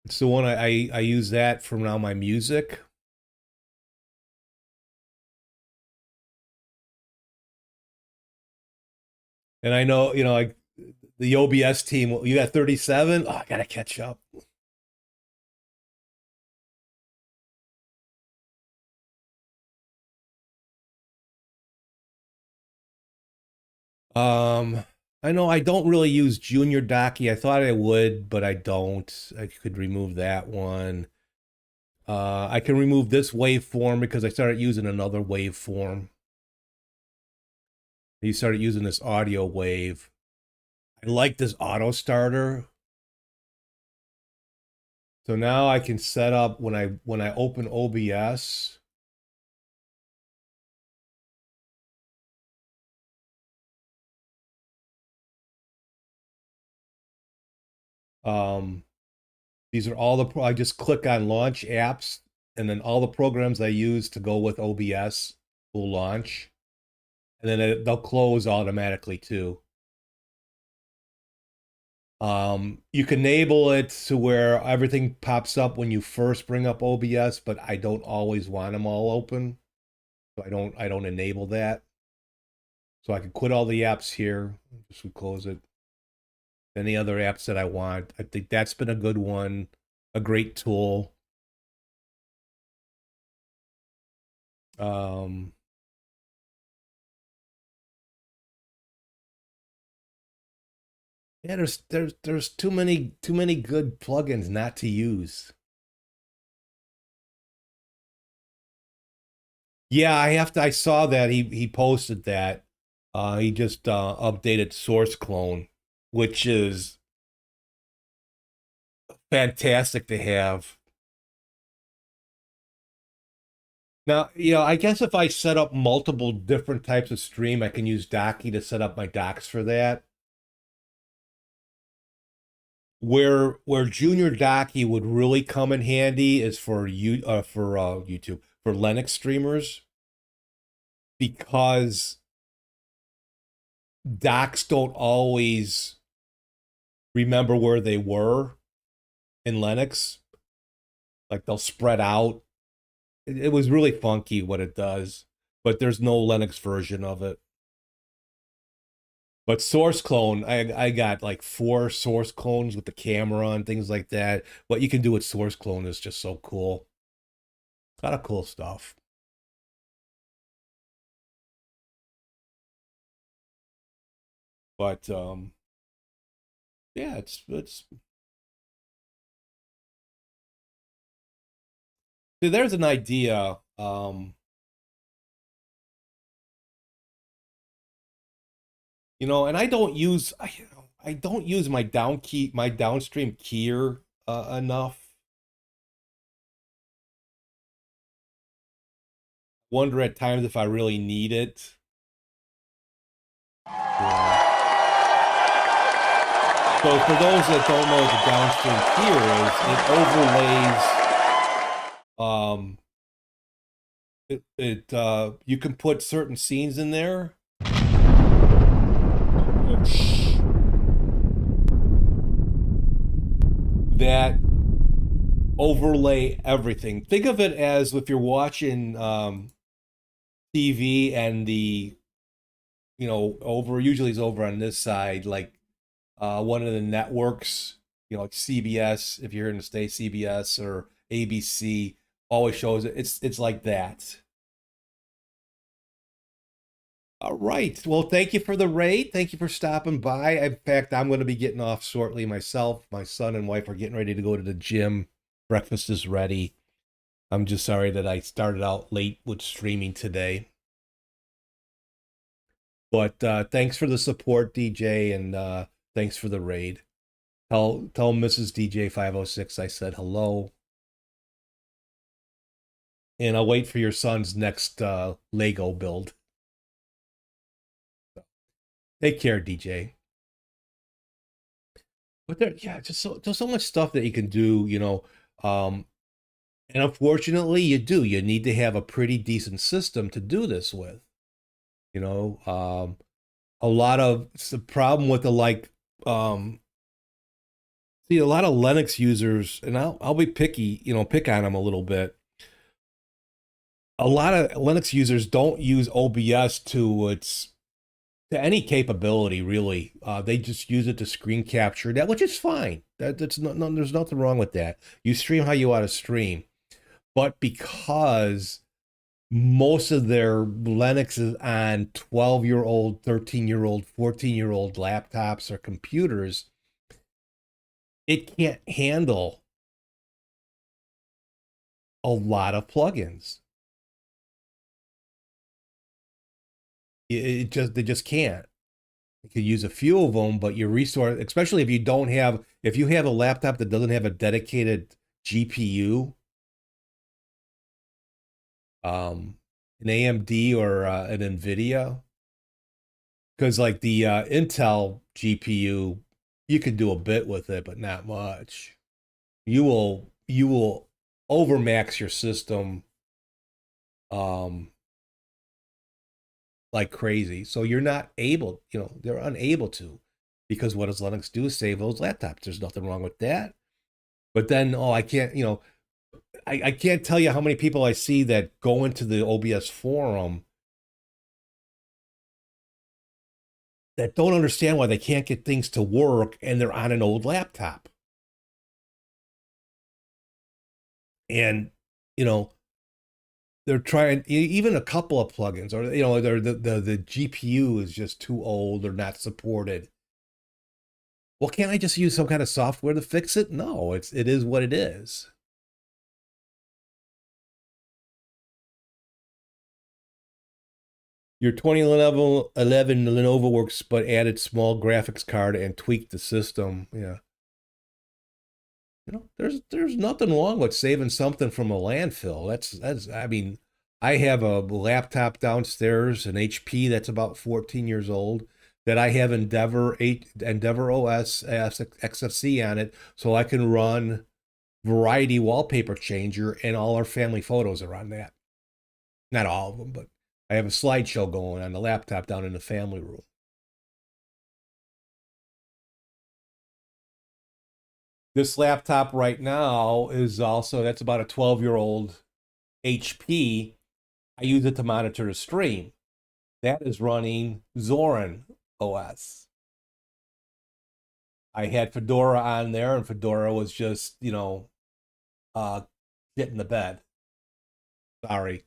B: It's the one I use that for now my music. And I know, like the OBS team, you got 37? Oh, I gotta catch up. I know I don't really use Junior Docky. I thought I would, but I don't. I could remove that one. I can remove this waveform because I started using another waveform. You started using this audio wave. I like this auto starter. So now I can set up when I open OBS. These are all I just click on launch apps, and then all the programs I use to go with OBS will launch, and then they'll close automatically too. You can enable it to where everything pops up when you first bring up OBS, but I don't always want them all open, so I don't enable that. So I can quit all the apps here, just close it. Any other apps that I want. I think that's been a good one, a great tool. Yeah, there's too many good plugins not to use. Yeah, I saw that he posted that. He just updated source clone, which is fantastic to have. Now, I guess if I set up multiple different types of stream, I can use Docky to set up my docs for that. Where Junior Docky would really come in handy is for YouTube, for Linux streamers, because docs don't always remember where they were in Linux. Like they'll spread out. It was really funky what it does, but there's no Linux version of it. But source clone, I got like 4 source clones with the camera and things like that. What you can do with source clone is just so cool. A lot of cool stuff. But yeah, it's see, there's an idea. And I don't use my downstream keyer enough. Wonder at times if I really need it. Yeah. So for those that don't know what the downstream keyer is, it overlays you can put certain scenes in there. That overlay everything. Think of it as if you're watching TV and usually it's over on this side, like one of the networks, like CBS, if you're in the States, CBS or ABC always shows it. It's like that. All right. Well, thank you for the raid. Thank you for stopping by. In fact, I'm going to be getting off shortly myself. My son and wife are getting ready to go to the gym. Breakfast is ready. I'm just sorry that I started out late with streaming today. But thanks for the support, DJ, and thanks for the raid. Tell Mrs. DJ 506 I said hello. And I'll wait for your son's next Lego build. Take care, DJ. But there's so much stuff that you can do, and unfortunately, you need to have a pretty decent system to do this with. You know, a lot of it's the problem with the see a lot of Linux users, and I'll be picky, pick on them a little bit. A lot of Linux users don't use OBS to any capability really. They just use it to screen capture that, which is fine. That's no, there's nothing wrong with that. You stream how you want to stream, but because most of their Linux is on 12-year-old, 13-year-old, 14-year-old laptops or computers, it can't handle a lot of plugins. They just can't. You could use a few of them, but your resource, especially if you have a laptop that doesn't have a dedicated GPU, an AMD or an NVIDIA, because like the Intel GPU, you can do a bit with it, but not much. You will overmax your system like crazy. So you're not able, they're unable to, because what does Linux do? Save those laptops. There's nothing wrong with that. But then, I can't, I can't tell you how many people I see that go into the OBS forum that don't understand why they can't get things to work and they're on an old laptop. And, they're trying, even a couple of plugins, or the GPU is just too old or not supported. Well, can't I just use some kind of software to fix it? No, it is what it is. Your 2011 Lenovo works, but added small graphics card and tweaked the system. Yeah. There's nothing wrong with saving something from a landfill. I mean, I have a laptop downstairs, an HP that's about 14 years old, that I have Endeavor OS XFC on it, so I can run Variety Wallpaper Changer, and all our family photos are on that. Not all of them, but I have a slideshow going on the laptop down in the family room. This laptop right now is also, that's about a 12-year-old HP. I use it to monitor the stream. That is running Zorin OS. I had Fedora on there, and Fedora was just, shit in the bed. Sorry.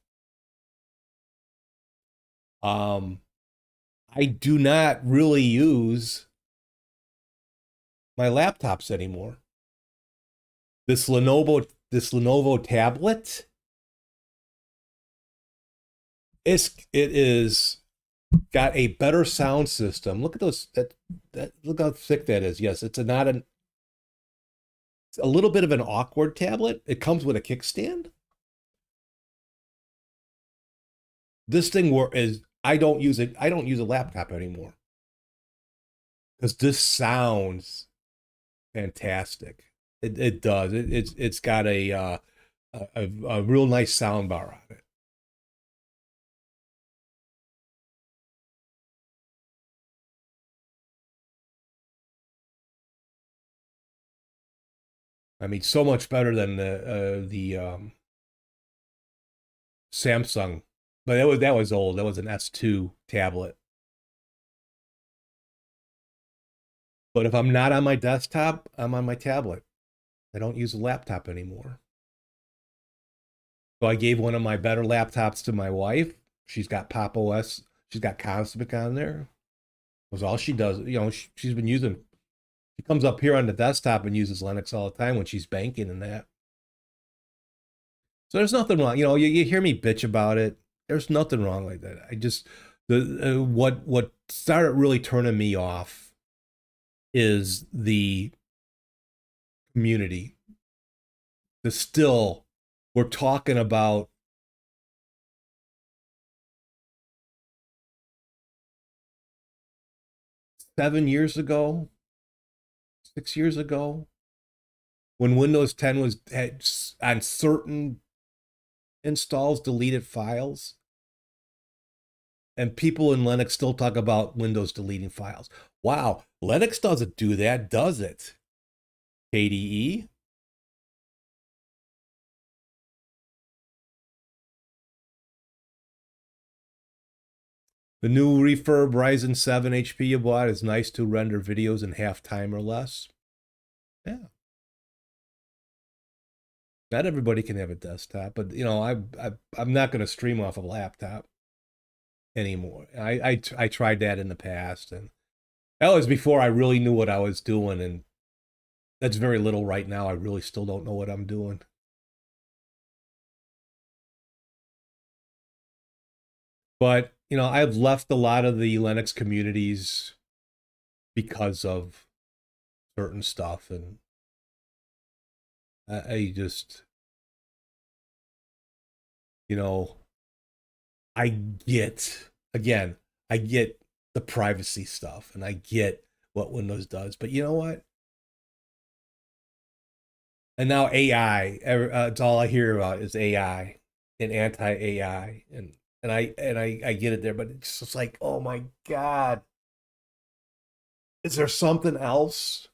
B: I do not really use my laptops anymore. This Lenovo tablet, it is got a better sound system. Look at those. Look how thick that is. Yes, it's a little bit of an awkward tablet. It comes with a kickstand. This thing I don't use it. I don't use a laptop anymore because this sounds fantastic. It does. It's got a real nice sound bar on it. I mean, so much better than the Samsung, but that was old. That was an S2 tablet. But if I'm not on my desktop, I'm on my tablet. I don't use a laptop anymore. So I gave one of my better laptops to my wife. She's got Pop OS. She's got Cosmic on there. That's all she does. She's been using. She comes up here on the desktop and uses Linux all the time when she's banking and that. So there's nothing wrong. You hear me bitch about it. There's nothing wrong like that. I just what started really turning me off is the community. We're talking about 7 years ago, 6 years ago, when Windows 10 had on certain installs deleted files, and people in Linux still talk about Windows deleting files. Wow, Linux doesn't do that, does it? KDE? The new refurb Ryzen 7 HP you bought is nice to render videos in half time or less. Yeah. Not everybody can have a desktop, but you know, I'm not going to stream off a laptop anymore. I tried that in the past, and that was before I really knew what I was doing, and that's very little right now. I really still don't know what I'm doing. But, you know, I've left a lot of the Linux communities because of certain stuff, and I just, you know, I get the privacy stuff, and I get what Windows does, but you know what? And now AI, it's all I hear about is AI and anti-AI, and I get it there, but it's just like, oh my God, is there something else?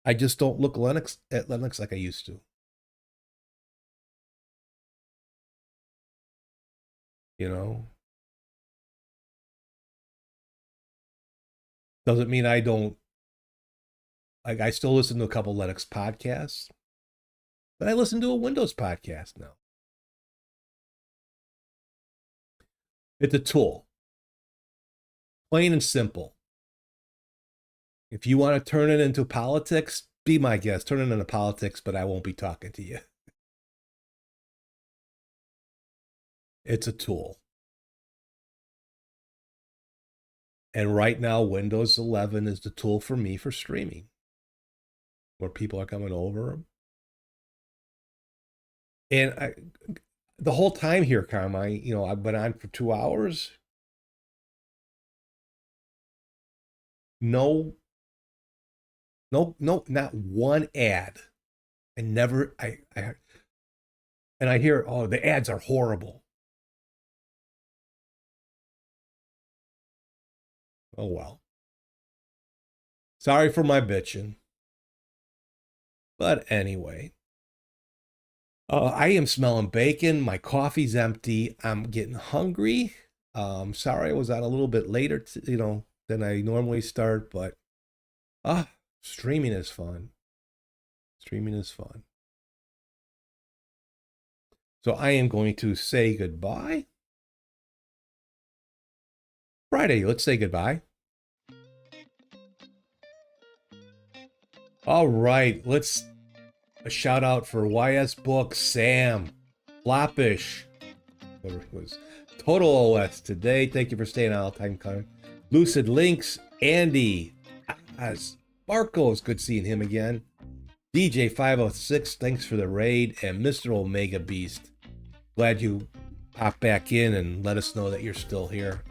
B: I just don't look at Linux like I used to. You know, doesn't mean I don't. Like, I still listen to a couple Linux podcasts, but I listen to a Windows podcast now. It's a tool, plain and simple. If you want to turn it into politics, be my guest. Turn it into politics, but I won't be talking to you. It's a tool. And right now, Windows 11 is the tool for me for streaming, where people are coming over. And the whole time here, Carmine, you know, I've been on for 2 hours. No, not one ad. And I hear, oh, the ads are horrible. Oh, well. Sorry for my bitching. But anyway, I am smelling bacon. My coffee's empty. I'm getting hungry. Sorry I was on a little bit later, than I normally start, but streaming is fun. Streaming is fun. So I am going to say goodbye. Friday, let's say goodbye. All right, let's a shout out for YS Books, Sam, Floppish, whatever it was, Total OS today. Thank you for staying all the time, Connor. Lucid Links, Andy, Marco's good seeing him again. DJ 506, thanks for the raid, and Mr. Omega Beast. Glad you popped back in and let us know that you're still here.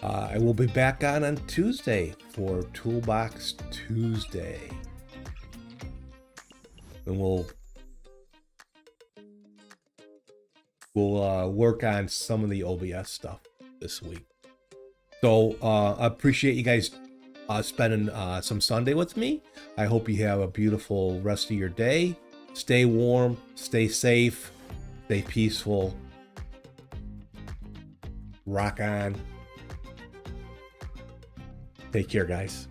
B: I will be back on Tuesday for Toolbox Tuesday. And we'll work on some of the OBS stuff this week. So I appreciate you guys spending some Sunday with me. I hope you have a beautiful rest of your day. Stay warm, stay safe, stay peaceful. Rock on. Take care, guys.